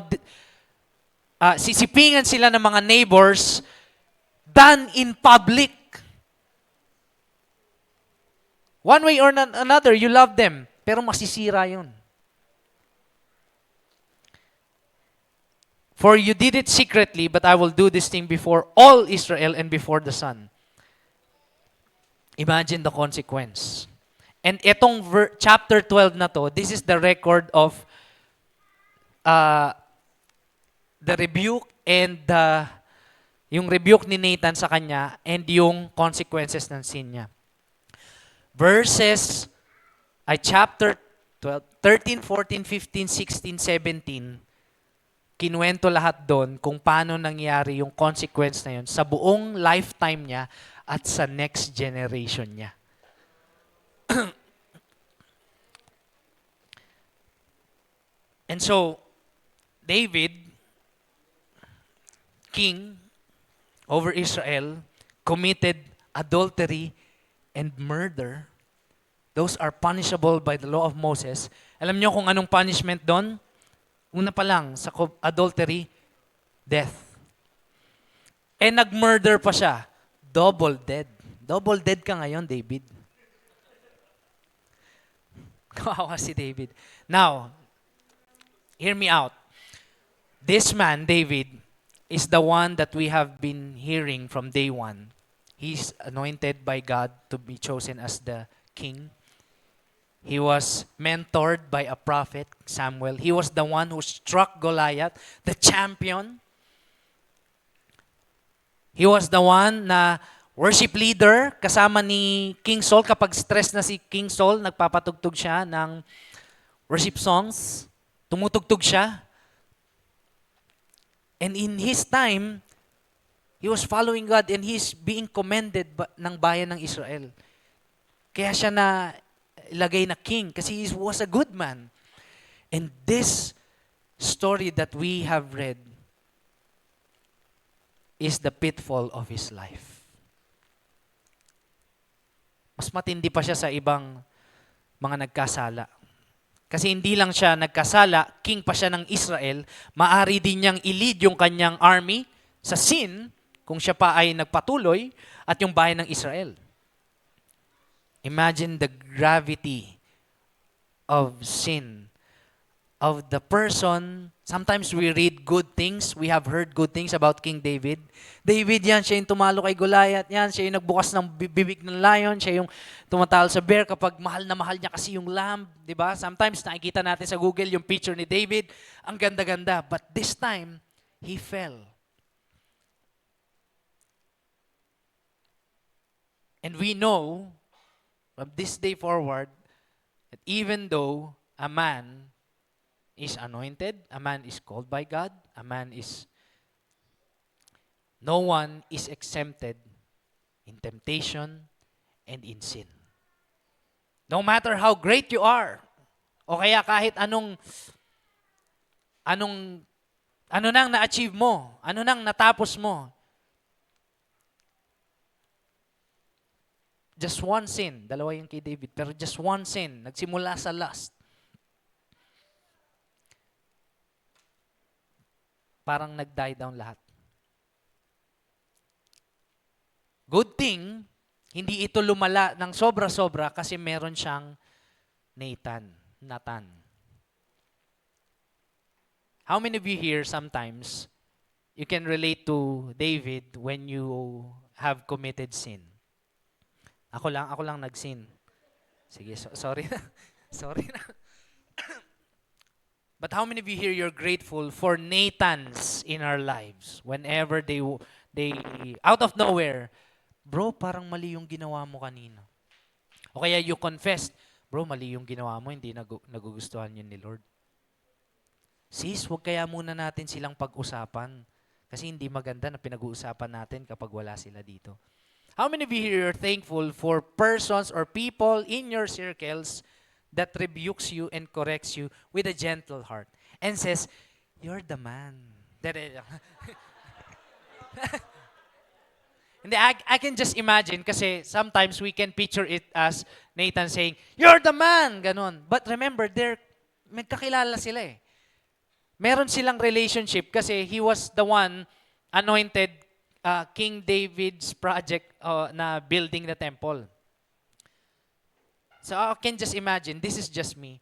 sisipingan sila ng mga neighbors, done in public. One way or another, you love them, pero masisira yun. For you did it secretly, but I will do this thing before all Israel and before the sun. Imagine the consequence. And itong chapter 12 na to, this is the record of the rebuke and yung rebuke ni Nathan sa kanya and yung consequences ng sin niya. Chapter 12, 13, 14, 15, 16, 17, kinuwento lahat doon kung paano nangyari yung consequence na yun sa buong lifetime niya at sa next generation niya. And so, David, king over Israel, committed adultery and murder. Those are punishable by the law of Moses. Alam niyo kung anong punishment doon? Una pa lang, sa adultery, death. And nag-murder pa siya. Double dead. Double dead ka ngayon, David. Kawawa si David. Now, hear me out. This man, David, is the one that we have been hearing from day one. He's anointed by God to be chosen as the king. He was mentored by a prophet, Samuel. He was the one who struck Goliath, the champion. He was the one na worship leader kasama ni King Saul. Kapag stress na si King Saul, nagpapatugtog siya ng worship songs. Tumutugtog siya. And in his time, he was following God and he's being commended ng bayan ng Israel. Kaya siya na ilagay na king kasi he was a good man. And this story that we have read is the pitfall of his life. Mas matindi pa siya sa ibang mga nagkasala. Kasi hindi lang siya nagkasala, king pa siya ng Israel, maari din niyang i-lead yung kanyang army sa sin kung siya pa ay nagpatuloy at yung bayan ng Israel. Imagine the gravity of sin, of the person. Sometimes we read good things. We have heard good things about King David. David yan, siya yung tumalo kay Goliath yan. Siya yung nagbukas ng bibig ng lion. Siya yung tumatalo sa bear kapag mahal na mahal niya kasi yung lamb. Diba? Sometimes nakikita natin sa Google yung picture ni David. Ang ganda-ganda. But this time, he fell. And we know, from this day forward, that even though a man is anointed, a man is called by God, no one is exempted in temptation and in sin. No matter how great you are, o kaya kahit ano nang na-achieve mo, ano nang natapos mo, just one sin, dalawa yung kay David, pero just one sin, nagsimula sa lust. Parang nag-die down lahat. Good thing, hindi ito lumala ng sobra-sobra kasi meron siyang Nathan. How many of you here sometimes, you can relate to David when you have committed sin? Ako lang nag-sin. Sige, sorry na. Sorry na. But how many of you here, you're grateful for Nathans in our lives? Whenever they out of nowhere, bro, parang mali yung ginawa mo kanina. O kaya you confessed, bro, mali yung ginawa mo, hindi nagugustuhan yun ni Lord. Sis, huwag kaya muna natin silang pag-usapan. Kasi hindi maganda na pinag-uusapan natin kapag wala sila dito. How many of you here are thankful for persons or people in your circles that rebukes you and corrects you with a gentle heart and says, you're the man. Hindi, I can just imagine kasi sometimes we can picture it as Nathan saying, you're the man, ganon. But remember, magkakilala sila eh. Meron silang relationship kasi he was the one anointed King David's project na building the temple. So I can just imagine, this is just me,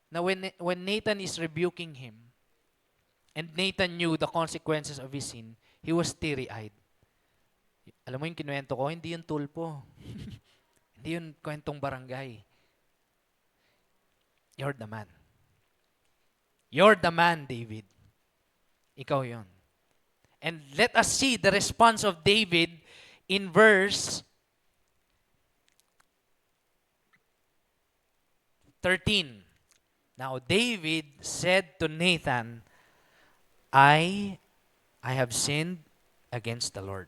na when Nathan is rebuking him, and Nathan knew the consequences of his sin, he was teary-eyed. Alam mo yung kinuwento ko, hindi yun tulpo. Hindi yun kwentong barangay. You're the man. You're the man, David. Ikaw yun. And let us see the response of David in verse 13. Now David said to Nathan, I have sinned against the Lord.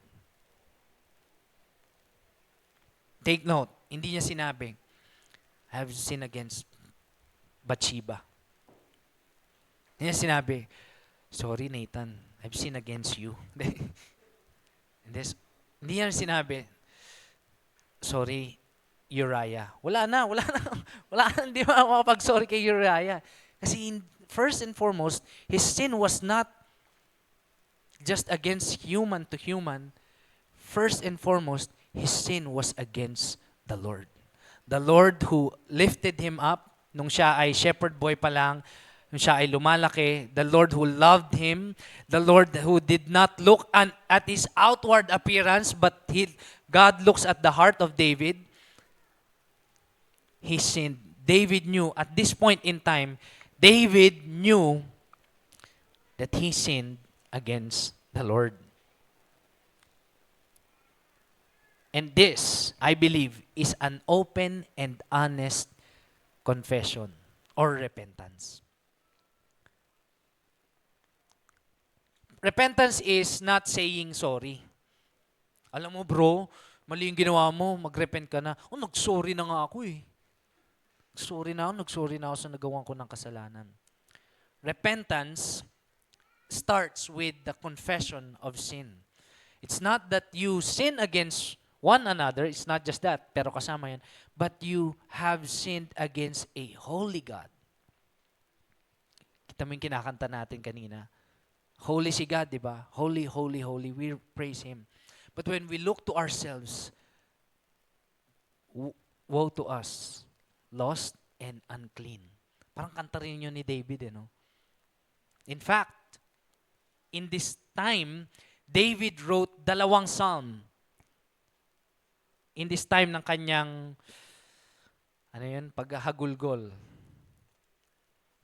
Take note, hindi niya sinabi, I have sinned against Bathsheba. Hindi niya sinabi, sorry Nathan, I've sinned against you. Hindi niya sinabi, sorry Uriah. Wala na, hindi makapag-sorry kay Uriah. Kasi first and foremost, his sin was not just against human to human. First and foremost, his sin was against the Lord. The Lord who lifted him up nung siya ay shepherd boy pa lang, nung siya ay lumalaki, the Lord who loved him, the Lord who did not look at his outward appearance, but God looks at the heart of David. He sinned. David knew, at this point in time, David knew that he sinned against the Lord. And this, I believe, is an open and honest confession or repentance. Repentance is not saying sorry. Alam mo bro, mali yung ginawa mo, mag-repent ka na. Oh, nag-sorry na nga ako eh. Nag-sorry na ako sa nagawa ko ng kasalanan. Repentance starts with the confession of sin. It's not that you sin against one another. It's not just that. Pero kasama yan. But you have sinned against a holy God. Kita mo yung kinakanta natin kanina. Holy si God, di ba? Holy, holy, holy. We praise Him. But when we look to ourselves, woe to us, lost and unclean. Parang kanta rin yun ni David, no? In fact, in this time, David wrote 2 psalm. In this time ng kanyang, paghahagulgol,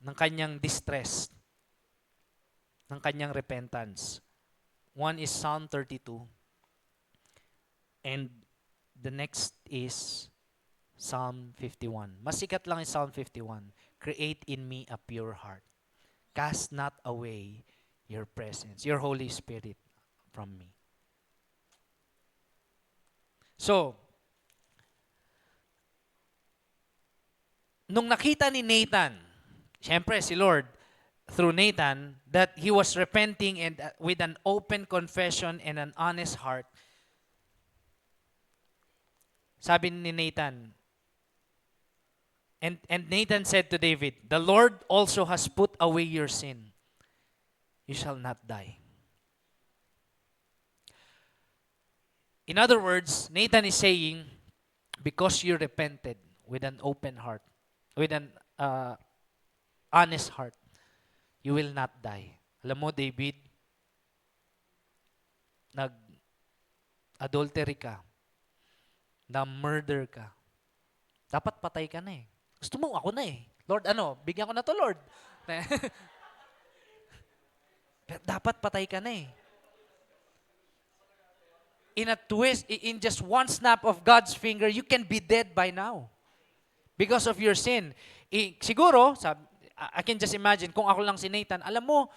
ng kanyang distress, ng kanyang repentance. One is Psalm 32. And the next is Psalm 51. Mas sikat lang yung Psalm 51. Create in me a pure heart. Cast not away your presence, your Holy Spirit from me. So, nung nakita ni Nathan, siyempre si Lord, through Nathan, that he was repenting and with an open confession and an honest heart, sabi ni Nathan, and Nathan said to David, the Lord also has put away your sin. You shall not die. In other words, Nathan is saying, because you repented with an open heart, with an honest heart, you will not die. Alam mo, David, nag-adultery ka, na-murder ka, dapat patay ka na eh. Gusto mo, ako na eh. Lord, bigyan ko na to, Lord. Dapat patay ka na eh. In a twist, in just one snap of God's finger, you can be dead by now. Because of your sin. Siguro, I can just imagine, kung ako lang si Nathan, alam mo,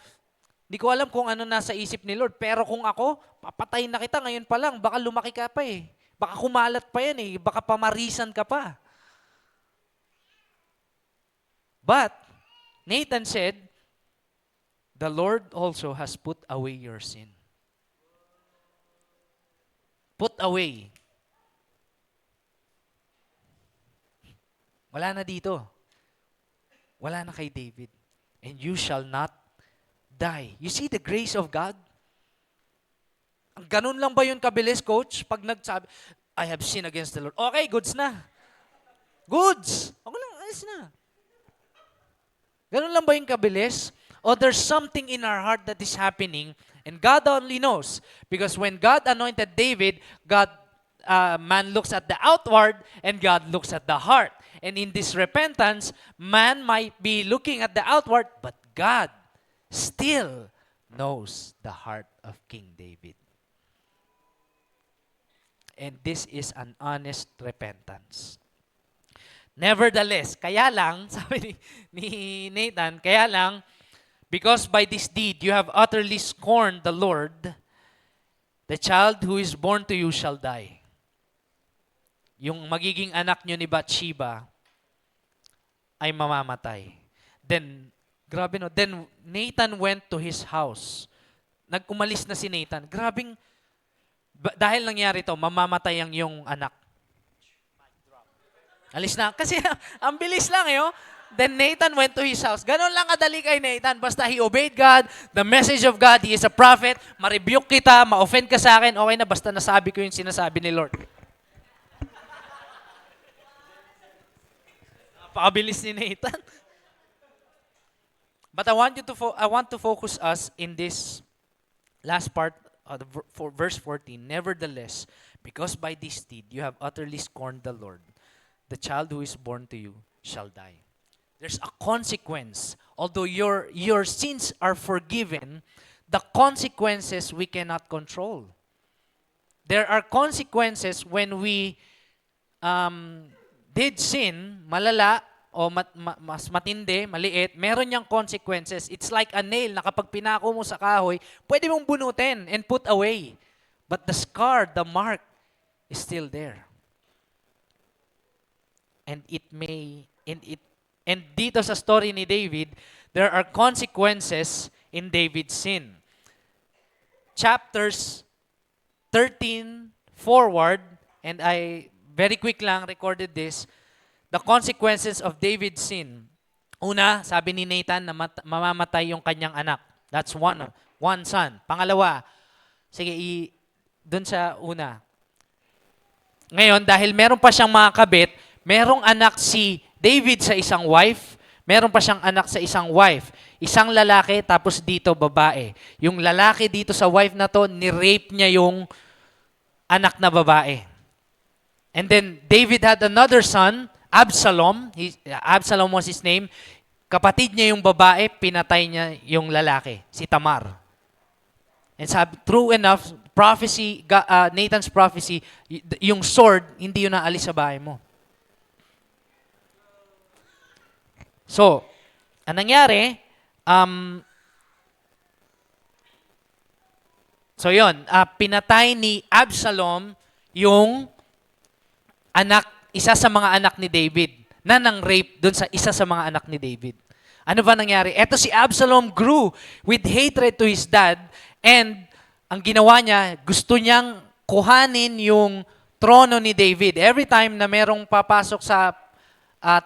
hindi ko alam kung ano nasa isip ni Lord, pero kung ako, papatay na kita ngayon pa lang, baka lumaki ka pa eh. Baka kumalat pa yan eh, baka pamarisan ka pa. But, Nathan said, the Lord also has put away your sin. Put away. Wala na dito. Wala na kay David. And you shall not die. You see the grace of God? Ganun lang ba yun kabilis, coach? Pag nagsabi, I have sinned against the Lord. Okay, goods na. Goods. Okay lang, ayos na. Ganun lang ba yung kabilis? Or there's something in our heart that is happening and God only knows. Because when God anointed David, man looks at the outward and God looks at the heart. And in this repentance, man might be looking at the outward, but God still knows the heart of King David. And this is an honest repentance. Nevertheless, kaya lang, sabi ni Nathan, kaya lang, because by this deed you have utterly scorned the Lord, the child who is born to you shall die. Yung magiging anak nyo ni Bathsheba ay mamamatay. Then, grabe no, then Nathan went to his house. Nag-umalis na si Nathan. Grabing, dahil nangyari to, mamamatay ang yung anak. Alis na. Kasi ang bilis lang eh. Oh. Then Nathan went to his house. Ganon lang kadali kay Nathan. Basta he obeyed God, the message of God, he is a prophet, ma-rebuke kita, ma-offend ka sa akin, okay na, basta nasabi ko yung sinasabi ni Lord. Napakabilis ni Nathan. But I want to focus us in this last part of verse 14. Nevertheless, because by this deed you have utterly scorned the Lord, the child who is born to you shall die. There's a consequence. Although your sins are forgiven, the consequences we cannot control. There are consequences when we did sin, malala, o mas matindi, maliit, meron niyang consequences. It's like a nail na kapag pinako mo sa kahoy, pwede mong bunutin and put away. But the scar, the mark, is still there. And dito sa story ni David, there are consequences in David's sin. Chapters 13 forward, and I very quick lang recorded this, the consequences of David's sin. Una, sabi ni Nathan na mamamatay yung kanyang anak. That's one son. Pangalawa, sige, dun sa una. Ngayon, dahil meron pa siyang mga kabit, merong anak si David sa isang wife, meron pa siyang anak sa isang wife. Isang lalaki, tapos dito babae. Yung lalaki dito sa wife na to, ni-rape niya yung anak na babae. And then, David had another son, Absalom. Absalom was his name. Kapatid niya yung babae, pinatay niya yung lalaki, si Tamar. And sabi, true enough, prophecy, Nathan's prophecy, yung sword, hindi yun naalis sa bahay mo. So, ang nangyari, so yun, pinatay ni Absalom yung isa sa mga anak ni David, na nang-rape dun sa isa sa mga anak ni David. Ano ba nangyari? Eto si Absalom grew with hatred to his dad, and ang ginawa niya, gusto niyang kuhanin yung trono ni David. Every time na merong papasok sa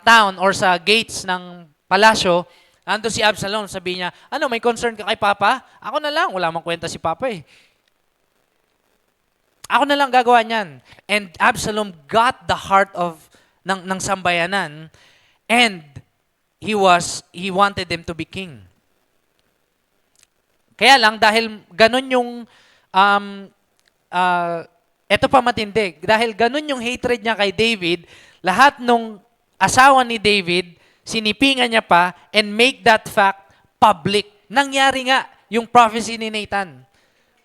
town or sa gates ng palasyo, ando si Absalom, sabi niya, ano, may concern ka kay Papa? Ako na lang, wala mang kwenta si Papa eh. Ako na lang gagawa niyan. And Absalom got the heart ng sambayanan, and he wanted them to be king. Kaya lang, dahil ganun yung, eto pa matindi, dahil ganun yung hatred niya kay David, lahat nung asawa ni David, sinipingan niya pa and make that fact public. Nangyari nga yung prophecy ni Nathan.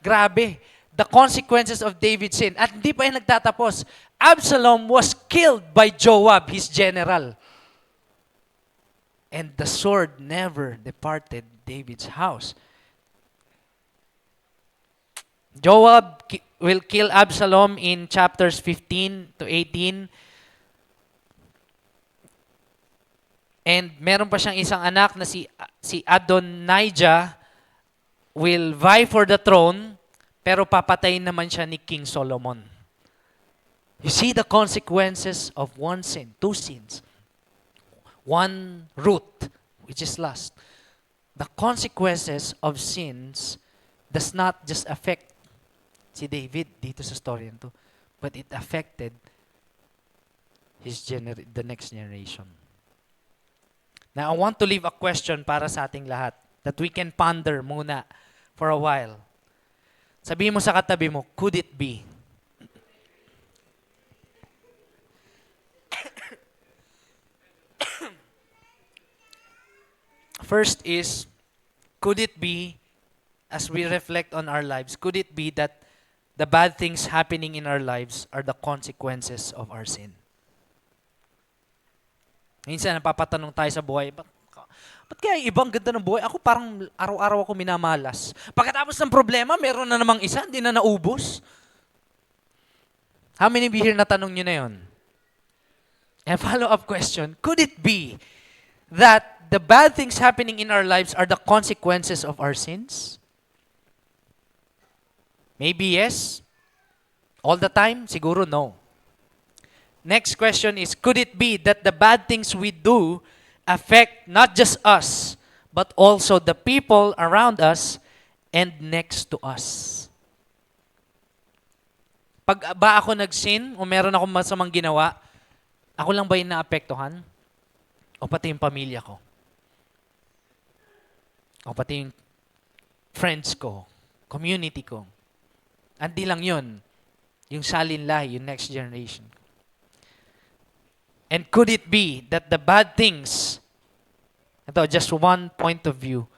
Grabe. The consequences of David's sin. At hindi pa yan nagtatapos. Absalom was killed by Joab, his general. And the sword never departed David's house. Joab will kill Absalom in chapters 15 to 18. And meron pa siyang isang anak na si Adonijah will vie for the throne, pero papatayin naman siya ni King Solomon. You see the consequences of one sin, two sins. One root, which is lust. The consequences of sins does not just affect si David dito sa story nito, but it affected the next generation. Now, I want to leave a question para sa ating lahat that we can ponder muna for a while. Sabihin mo sa katabi mo, could it be? First is, could it be, as we reflect on our lives, could it be that the bad things happening in our lives are the consequences of our sin? Minsan, napapatanong tayo sa buhay, ba't kaya ibang ganda ng buhay? Ako parang araw-araw ako minamalas. Pagkatapos ng problema, meron na namang isa, hindi na naubos. How many of you here natanong nyo na yun? And follow-up question, could it be that the bad things happening in our lives are the consequences of our sins? Maybe yes. All the time? Siguro no. Next question is, could it be that the bad things we do affect not just us, but also the people around us and next to us? Pag ba ako nag-sin o meron akong masamang ginawa, ako lang ba yung naapektuhan? O pati yung pamilya ko? O pati yung friends ko? Community ko? Hindi lang yun. Yung salinlahi, yung next generation. And could it be that the bad things, ito, just one point of view,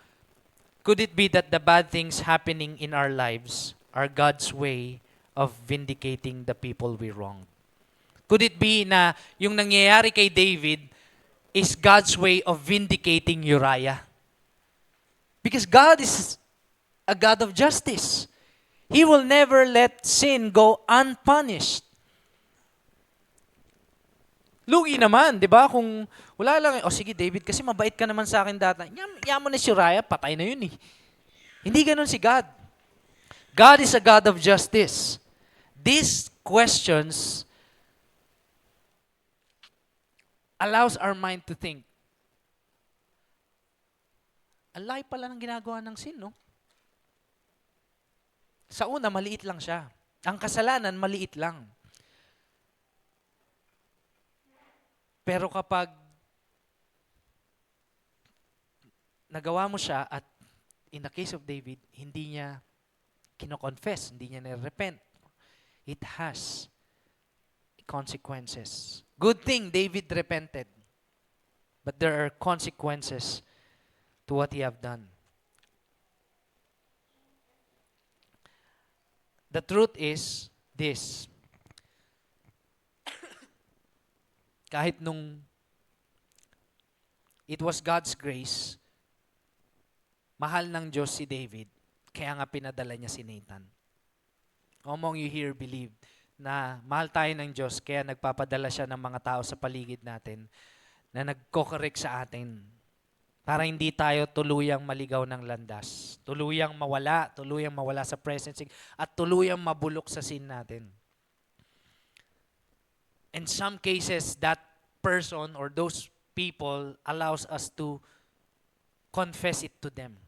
could it be that the bad things happening in our lives are God's way of vindicating the people we wronged? Could it be na yung nangyayari kay David is God's way of vindicating Uriah? Because God is a God of justice. He will never let sin go unpunished. Lugi naman, di ba? Kung wala lang, sige David, kasi mabait ka naman sa akin dati. Yaman ni si Uriah, patay na yun eh. Hindi ganun si God. God is a God of justice. these questions allows our mind to think, ang laki pala ng ginagawa ng sin, no? Sa una, maliit lang siya. Ang kasalanan, maliit lang. Pero kapag nagawa mo siya at in the case of David, hindi niya kino-confess, hindi niya nire-repent. It has consequences. Good thing David repented. But there are consequences to what he have done. The truth is this. Kahit nung it was God's grace, mahal ng Diyos si David, kaya nga pinadala niya si Nathan. Among you here believe na mahal tayo ng Diyos, kaya nagpapadala siya ng mga tao sa paligid natin na nagko-correct sa atin para hindi tayo tuluyang maligaw ng landas, tuluyang mawala sa presence, at tuluyang mabulok sa sin natin. In some cases, that person or those people allows us to confess it to them.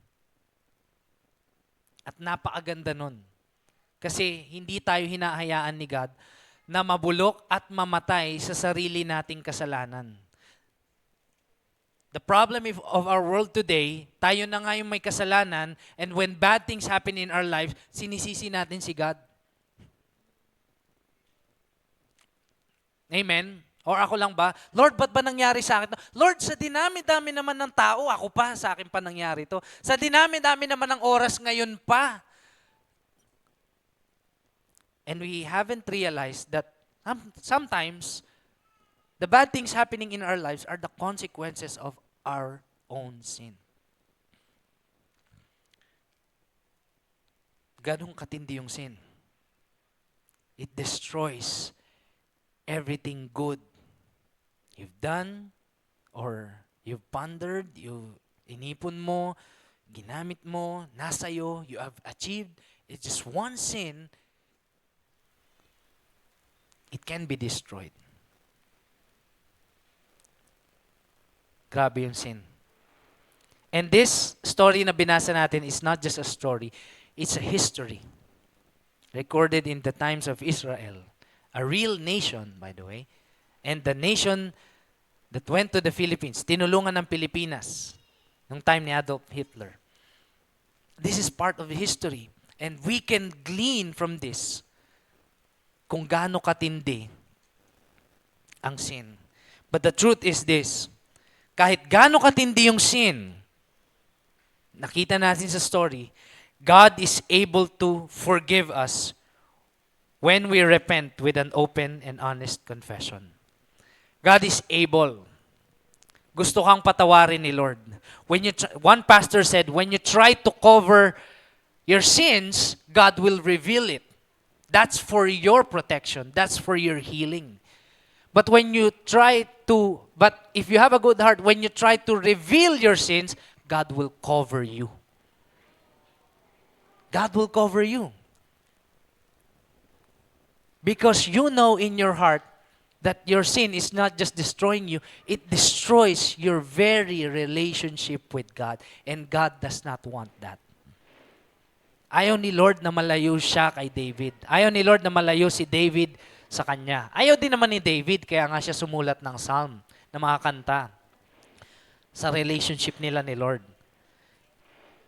At napakaganda nun. Kasi hindi tayo hinahayaan ni God na mabulok at mamatay sa sarili nating kasalanan. The problem of our world today, tayo na nga yung may kasalanan, and when bad things happen in our lives, sinisisi natin si God. Amen? Or ako lang ba? Lord, ba't ba nangyari sa akin? Lord, sa dinami-dami naman ng tao, ako pa, sa akin pa nangyari to. Sa dinami-dami naman ng oras ngayon pa. And we haven't realized that sometimes the bad things happening in our lives are the consequences of our own sin. Ganong katindi yung sin. It destroys everything good you've done or you've pondered, you've inipon mo, ginamit mo, nasa'yo, you have achieved. It's just one sin. It can be destroyed. Grabe yung sin. And this story na binasa natin is not just a story, it's a history. Recorded in the times of Israel. A real nation, by the way. And the nation that went to the Philippines, tinulungan ng Pilipinas nung time ni Adolf Hitler. This is part of history. And we can glean from this kung gaano katindi ang sin. But the truth is this, kahit gaano katindi yung sin, nakita natin sa story, God is able to forgive us when we repent with an open and honest confession. God is able. Gusto kang patawarin ni Lord. One pastor said, when you try to cover your sins, God will reveal it. That's for your protection. That's for your healing. But if you have a good heart, when you try to reveal your sins, God will cover you. God will cover you. Because you know in your heart that your sin is not just destroying you, it destroys your very relationship with God. And God does not want that. Ayaw ni Lord na malayo siya kay David. Ayaw ni Lord na malayo si David sa kanya. Ayaw din naman ni David, kaya nga siya sumulat ng psalm, na mga kanta sa relationship nila ni Lord.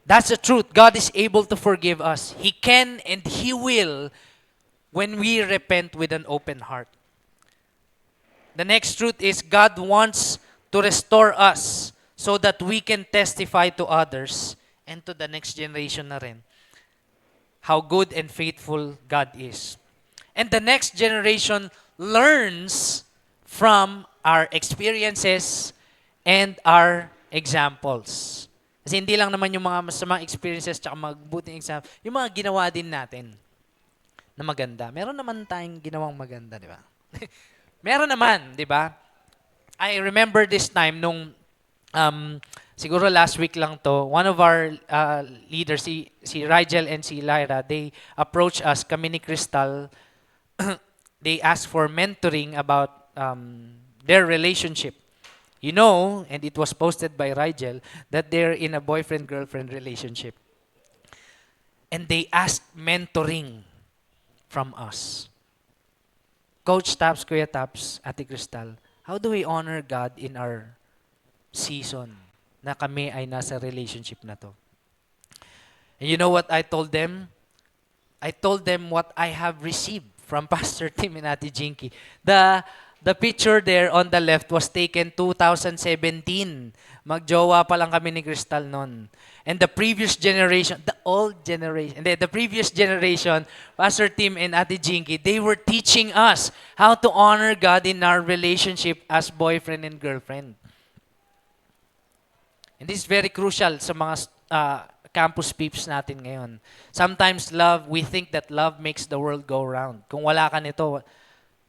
That's the truth. God is able to forgive us. He can and He will when we repent with an open heart. The next truth is God wants to restore us so that we can testify to others and to the next generation na rin how good and faithful God is. And the next generation learns from our experiences and our examples. Kasi hindi lang naman yung mga masamang experiences tsaka magbuting example, yung mga ginawa din natin na maganda. Meron naman tayong ginawang maganda, di ba? Meron naman, di ba? I remember this time nung siguro last week lang to, one of our leaders, si Rigel and si Lyra, they approached us, kami ni Crystal, they asked for mentoring about their relationship. You know, and it was posted by Rigel, that they're in a boyfriend-girlfriend relationship. And they asked mentoring from us. Coach Taps, Kuya Taps, Ate Crystal, how do we honor God in our season na kami ay nasa relationship na to? And you know what I told them? I told them what I have received from Pastor Tim and Ate Jinky. The picture there on the left was taken 2017. Magjowa pa lang kami ni Crystal noon. And the previous generation, the previous generation, Pastor Tim and Ate Jinky, they were teaching us how to honor God in our relationship as boyfriend and girlfriend. And this is very crucial sa mga campus peeps natin ngayon. Sometimes we think that love makes the world go round. Kung wala ka nito,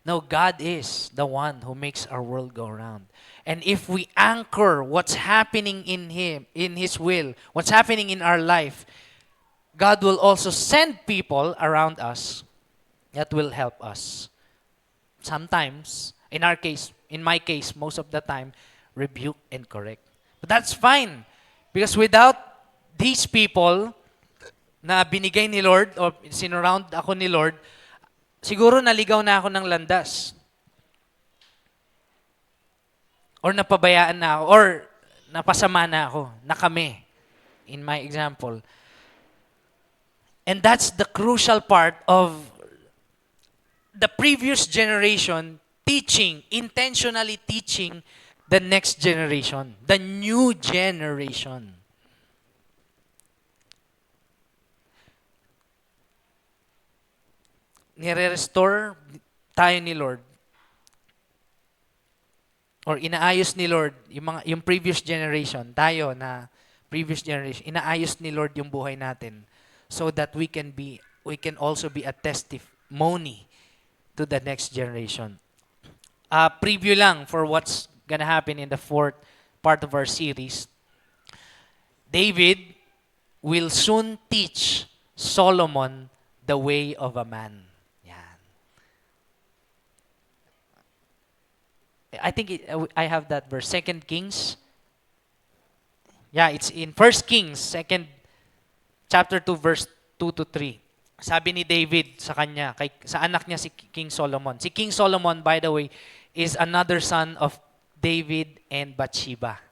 no, God is the one who makes our world go round. And if we anchor what's happening in His will, what's happening in our life, God will also send people around us that will help us. Sometimes, in my case, most of the time, rebuke and correct. But that's fine. Because without these people na binigay ni Lord o sinurround ako ni Lord, siguro naligaw na ako ng landas. Or napabayaan na ako. Or napasama na ako. Na kami. In my example. And that's the crucial part of the previous generation intentionally teaching the next generation. The new generation. Nire-restore tayo ni Lord or inaayos ni Lord yung previous generation, inaayos ni Lord yung buhay natin so that we can also be a testimony to the next generation. Preview lang for what's gonna happen in the fourth part of our series. David will soon teach Solomon the way of a man. I think I have that verse. 2 Kings. Yeah, it's in 1 Kings, chapter 2, verse 2 to 3. Sabi ni David sa kanya, sa anak niya si King Solomon. Si King Solomon, by the way, is another son of David and Bathsheba.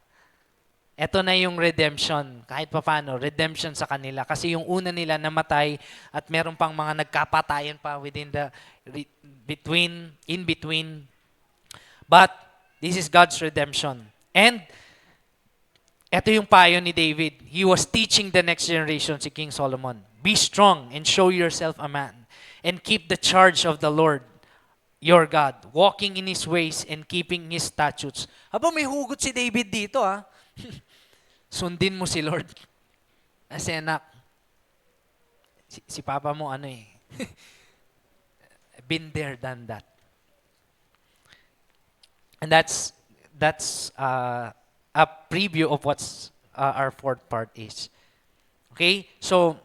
Ito na yung redemption, kahit paano, redemption sa kanila. Kasi yung una nila namatay at meron pang mga nagkapatayan pa in between. But this is God's redemption. And ito yung payo ni David. He was teaching the next generation, si King Solomon. Be strong and show yourself a man. And keep the charge of the Lord, your God, walking in His ways and keeping His statutes. Aba, may hugot si David dito, ha? Sundin mo si Lord. Kasi anak, si Papa mo been there, done that. And that's a preview of what's our fourth part is. Okay? So,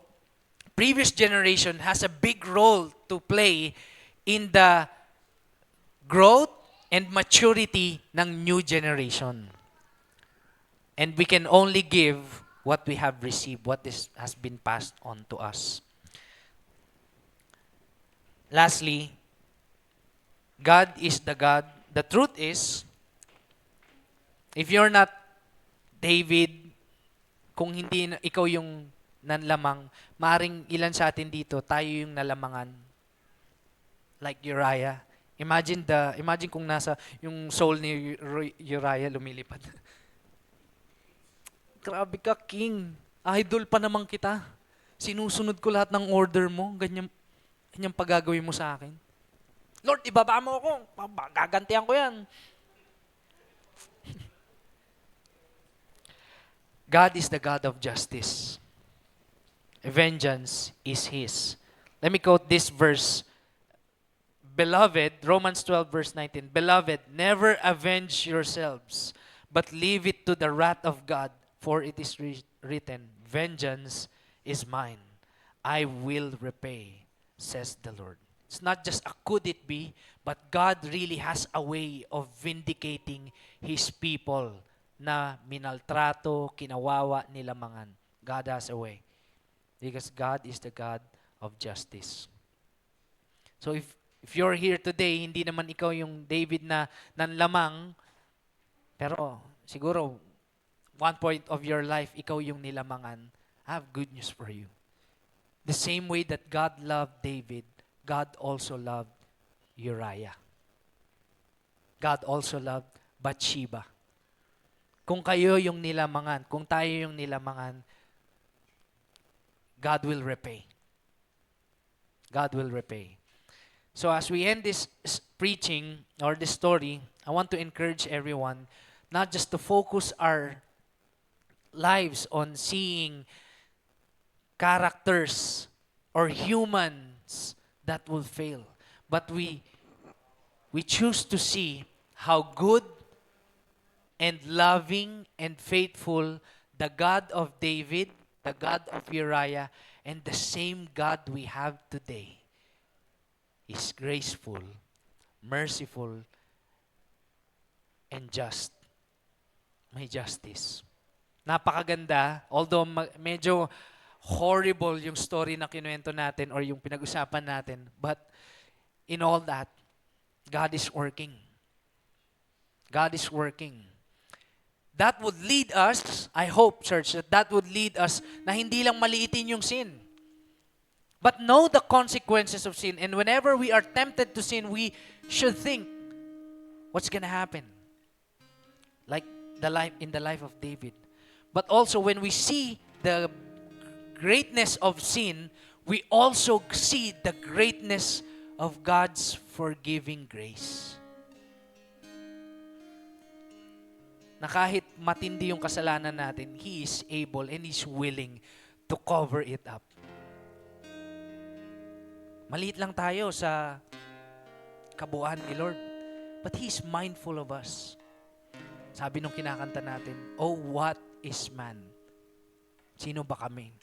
previous generation has a big role to play in the growth and maturity ng new generation. And we can only give what we have received, has been passed on to us. Lastly, God is the God. The truth is, if you're not David, kung hindi ikaw yung nanlamang, maring ilan sa atin dito, tayo yung nalamangan. Like Uriah. Imagine kung nasa yung soul ni Uriah lumilipad. Grabe ka, king. Idol pa naman kita. Sinusunod ko lahat ng order mo. Ganyan pagagawin mo sa akin. Lord, ibaba mo ako. Gagantihan ko yan. God is the God of justice. Vengeance is His. Let me quote this verse. Beloved, Romans 12 verse 19. Beloved, never avenge yourselves, but leave it to the wrath of God, for it is written, vengeance is mine. I will repay, says the Lord. It's not just a could it be, but God really has a way of vindicating His people na minaltrato, kinawawa, nilamangan. God has a way. Because God is the God of justice. So if you're here today, hindi naman ikaw yung David na nanlamang, pero siguro, one point of your life, ikaw yung nilamangan, I have good news for you. The same way that God loved David, God also loved Uriah. God also loved Bathsheba. Kung kayo yung nilamangan, kung tayo yung nilamangan, God will repay. God will repay. So as we end this preaching or this story, I want to encourage everyone not just to focus our lives on seeing characters or humans that will fail, but we choose to see how good and loving and faithful the God of David, the God of Uriah, and the same God we have today is graceful, merciful, and just. May justice. Napakaganda, although medyo horrible yung story na kinuwento natin or yung pinag-usapan natin, but in all that, God is working. God is working. That would lead us, I hope, church, that would lead us na hindi lang maliitin yung sin. But know the consequences of sin. And whenever we are tempted to sin, we should think, what's gonna happen? Like in the life of David. But also when we see the greatness of sin, we also see the greatness of God's forgiving grace. Na kahit matindi yung kasalanan natin, He is able and He's willing to cover it up. Maliit lang tayo sa kabuuan ni Lord, but He's mindful of us. Sabi nung kinakanta natin, oh, what is man? Sino ba kami?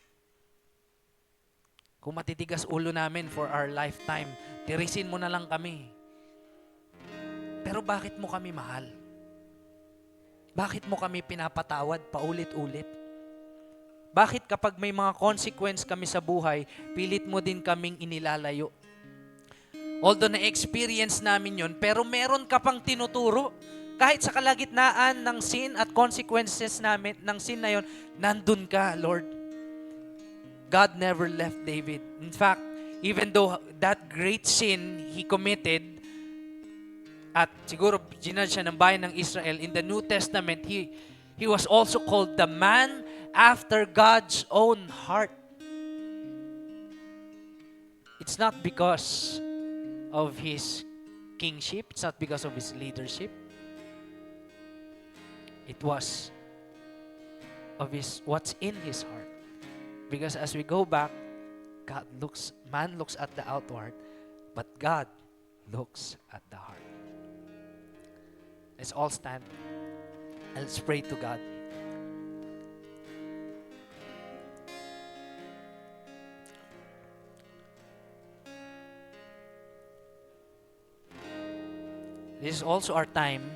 Kung matitigas ulo namin for our lifetime, tirisin mo na lang kami. Pero bakit mo kami mahal? Bakit mo kami pinapatawad paulit-ulit? Bakit kapag may mga consequence kami sa buhay, pilit mo din kaming inilalayo? Although na-experience namin yon, pero meron ka pang tinuturo. Kahit sa kalagitnaan ng sin at consequences namin ng sin na yon, nandun ka, Lord. God never left David. In fact, even though that great sin he committed, at siguro ginudge siya ng bayan ng Israel, in the New Testament, he was also called the man after God's own heart. It's not because of his kingship. It's not because of his leadership. It was of what's in his heart. Because as we go back, man looks at the outward, but God looks at the heart. Let's all stand and let's pray to God. This is also our time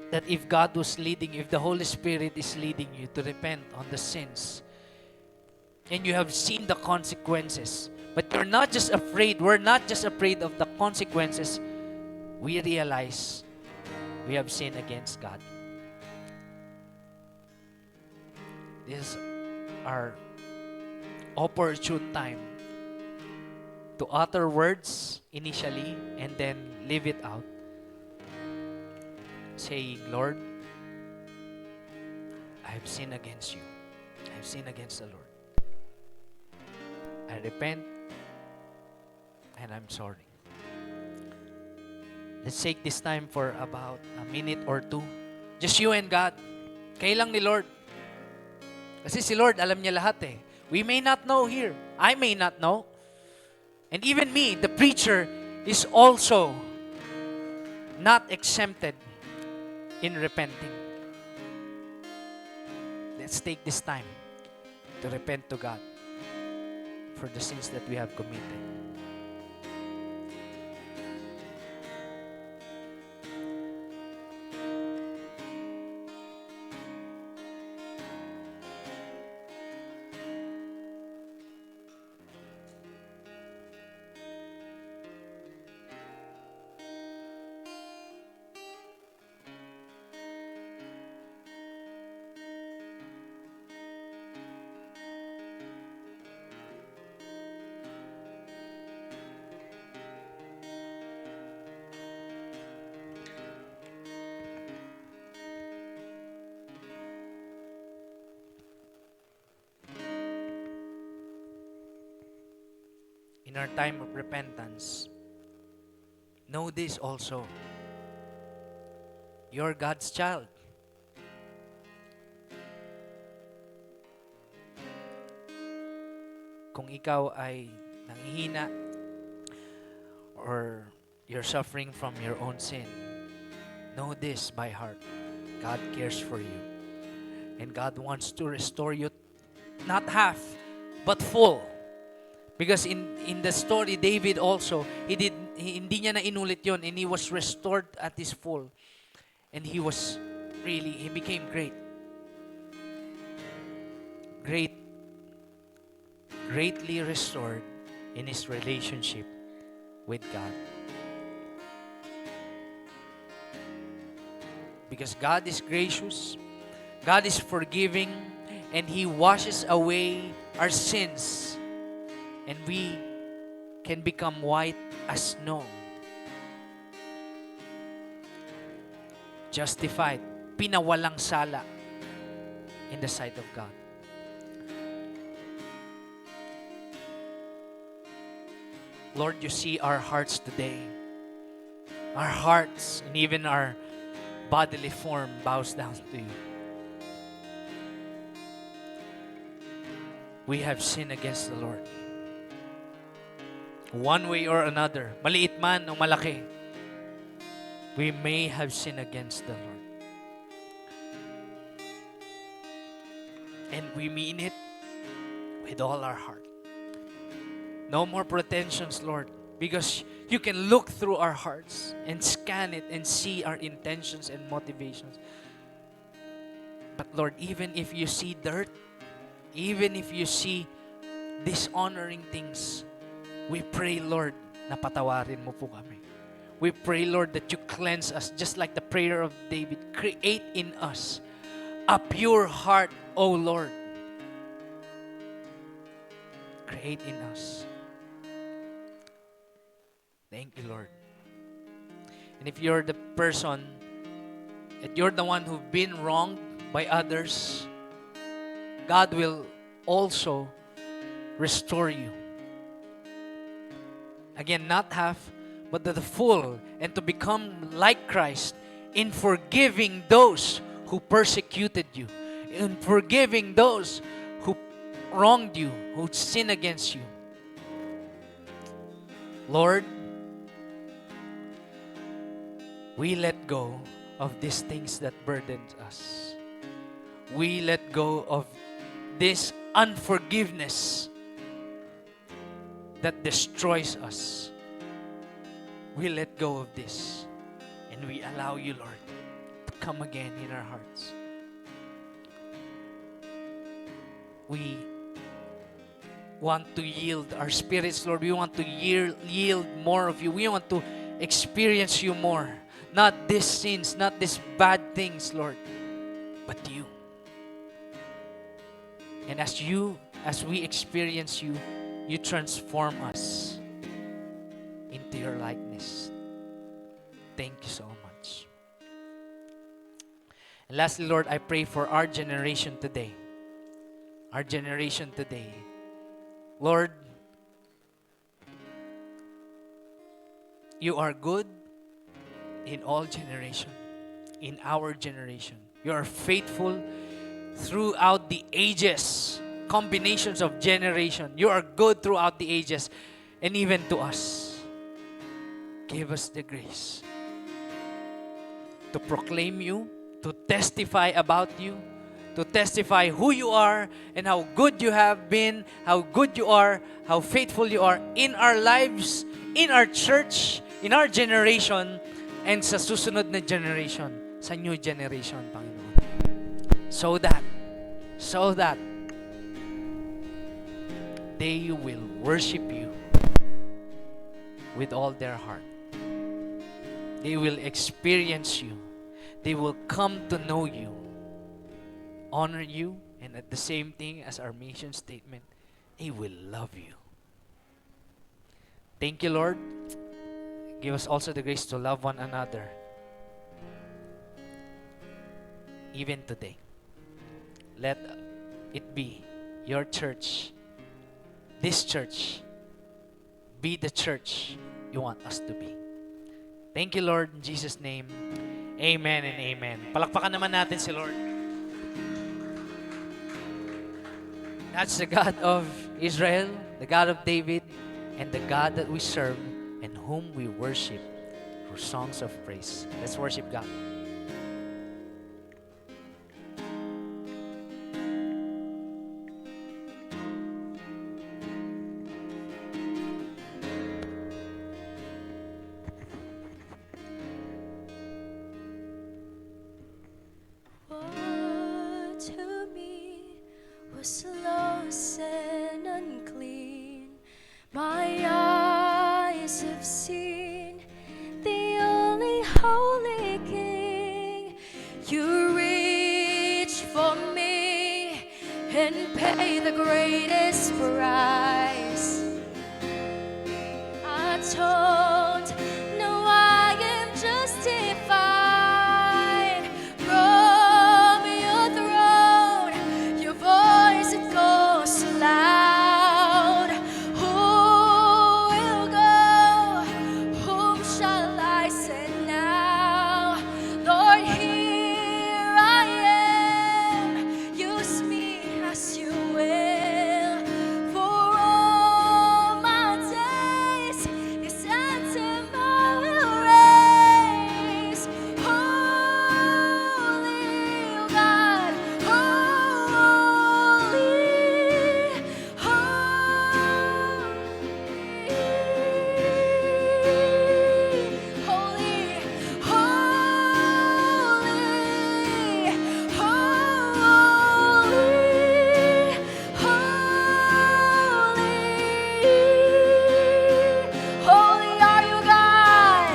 that if God was leading, if the Holy Spirit is leading you to repent on the sins, and you have seen the consequences, but you're not just afraid, we're not just afraid of the consequences, we realize we have sinned against God. This is our opportune time to utter words initially and then live it out. Saying, Lord, I have sinned against you. I have sinned against the Lord. I repent and I'm sorry. Let's take this time for about a minute or two. Just you and God. Kayo lang ni Lord. Kasi si Lord, alam niya lahat eh. We may not know here. I may not know. And even me, the preacher, is also not exempted in repenting. Let's take this time to repent to God. for the sins that we have committed. In our time of repentance, know this also. You're God's child. Kung ikaw ay nanghihina or you're suffering from your own sin, know this by heart. God cares for you. And God wants to restore you, not half, but full. Because in the story, David also, hindi niya na inulit yon, and he was restored at his full. And he became great. Greatly restored in his relationship with God. Because God is gracious, God is forgiving, and He washes away our sins. And we can become white as snow. Justified, pinawalang sala in the sight of God. Lord, you see our hearts today. Our hearts and even our bodily form bows down to you. We have sinned against the Lord. One way or another, maliit man o malaki, we may have sinned against the Lord. And we mean it with all our heart. No more pretensions, Lord, because you can look through our hearts and scan it and see our intentions and motivations. But Lord, even if you see dirt, even if you see dishonoring things, we pray, Lord, na patawarin mo po kami. We pray, Lord, that you cleanse us, just like the prayer of David. Create in us a pure heart, O Lord. Create in us. Thank you, Lord. And if you're the person, that you're the one who've been wronged by others, God will also restore you. Again, not half, but the full, and to become like Christ in forgiving those who persecuted you, in forgiving those who wronged you, who sinned against you. Lord, we let go of these things that burden us. We let go of this unforgiveness that destroys us. We let go of this and we allow you, Lord, to come again in our hearts. We want to yield our spirits, Lord. We want to yield more of you. We want to experience you more. Not these sins, not these bad things, Lord, but you. And as we experience you, you transform us into your likeness. Thank you so much. And lastly, Lord, I pray for our generation today. Our generation today. Lord, you are good in all generation, in our generation. You are faithful throughout the ages, combinations of generation. You are good throughout the ages, and even to us. Give us the grace to proclaim you, to testify about you, to testify who you are and how good you have been, how good you are, how faithful you are in our lives, in our church, in our generation, and sa susunod na generation, sa new generation, Panginoon. So that they will worship you with all their heart. They will experience you. They will come to know you, honor you, and at the same thing as our mission statement, they will love you. Thank you, Lord. Give us also the grace to love one another, even today. Let it be your church, this church, be the church you want us to be. Thank you, Lord. In Jesus' name, amen and amen. Palakpakan naman natin si Lord. That's the God of Israel, the God of David, and the God that we serve and whom we worship through songs of praise. Let's worship God. What to me was lost and unclean, my eyes have seen the only holy King. You reach for me and pay the greatest price. I don't know I am justified from your throne. Your voice it goes so loud. Who will go? Whom shall I send now? Lord, here I am. Use me as you will. For all my days, yes, until I will raise. Holy, oh God, holy, holy, holy are you, God.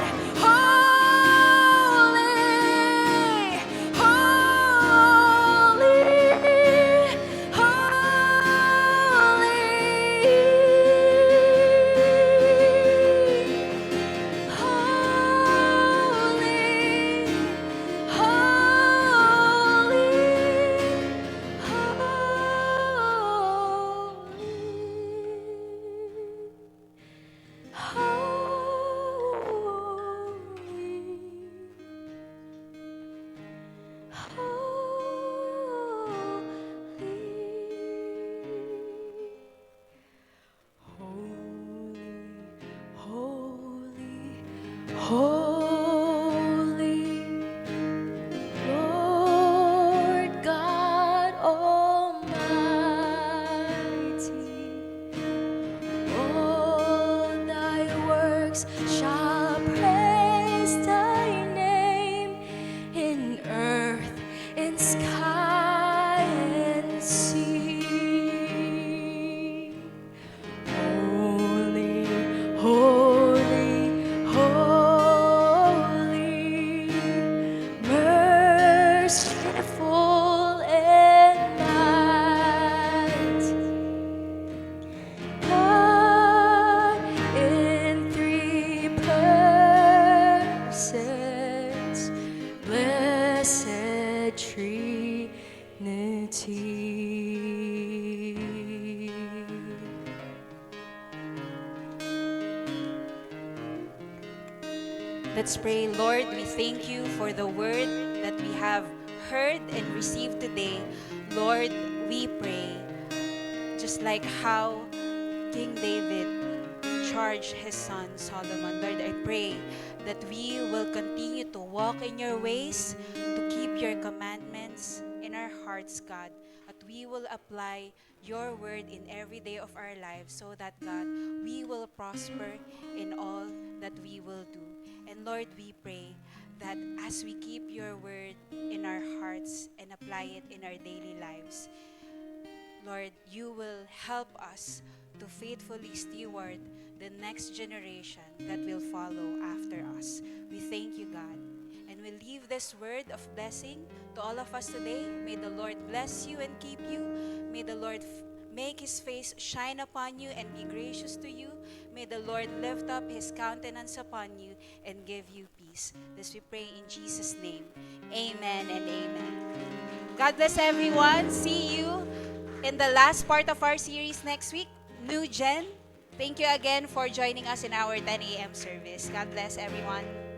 Holy, Lord God Almighty, all thy works shall praise thy name in earth, in sky and sea. Holy, holy, holy, merciful and mighty, God in three persons, blessed Trinity. Let's pray. Lord, we thank you for the word that we have heard and received today. Lord, we pray, just like how King David charged his son Solomon. Lord, I pray that we will continue to walk in your ways, to keep keep your commandments in our hearts, God, that we will apply your word in every day of our lives so that, God, we will prosper in all that we will do. And Lord, we pray that as we keep your word in our hearts and apply it in our daily lives, Lord, you will help us to faithfully steward the next generation that will follow after us. We thank you, God. And we leave this word of blessing to all of us today. May the Lord bless you and keep you. May the Lord make his face shine upon you and be gracious to you. May the Lord lift up his countenance upon you and give you peace. This we pray in Jesus' name. Amen and amen. God bless everyone. See you in the last part of our series next week, New Gen. Thank you again for joining us in our 10 a.m. service. God bless everyone.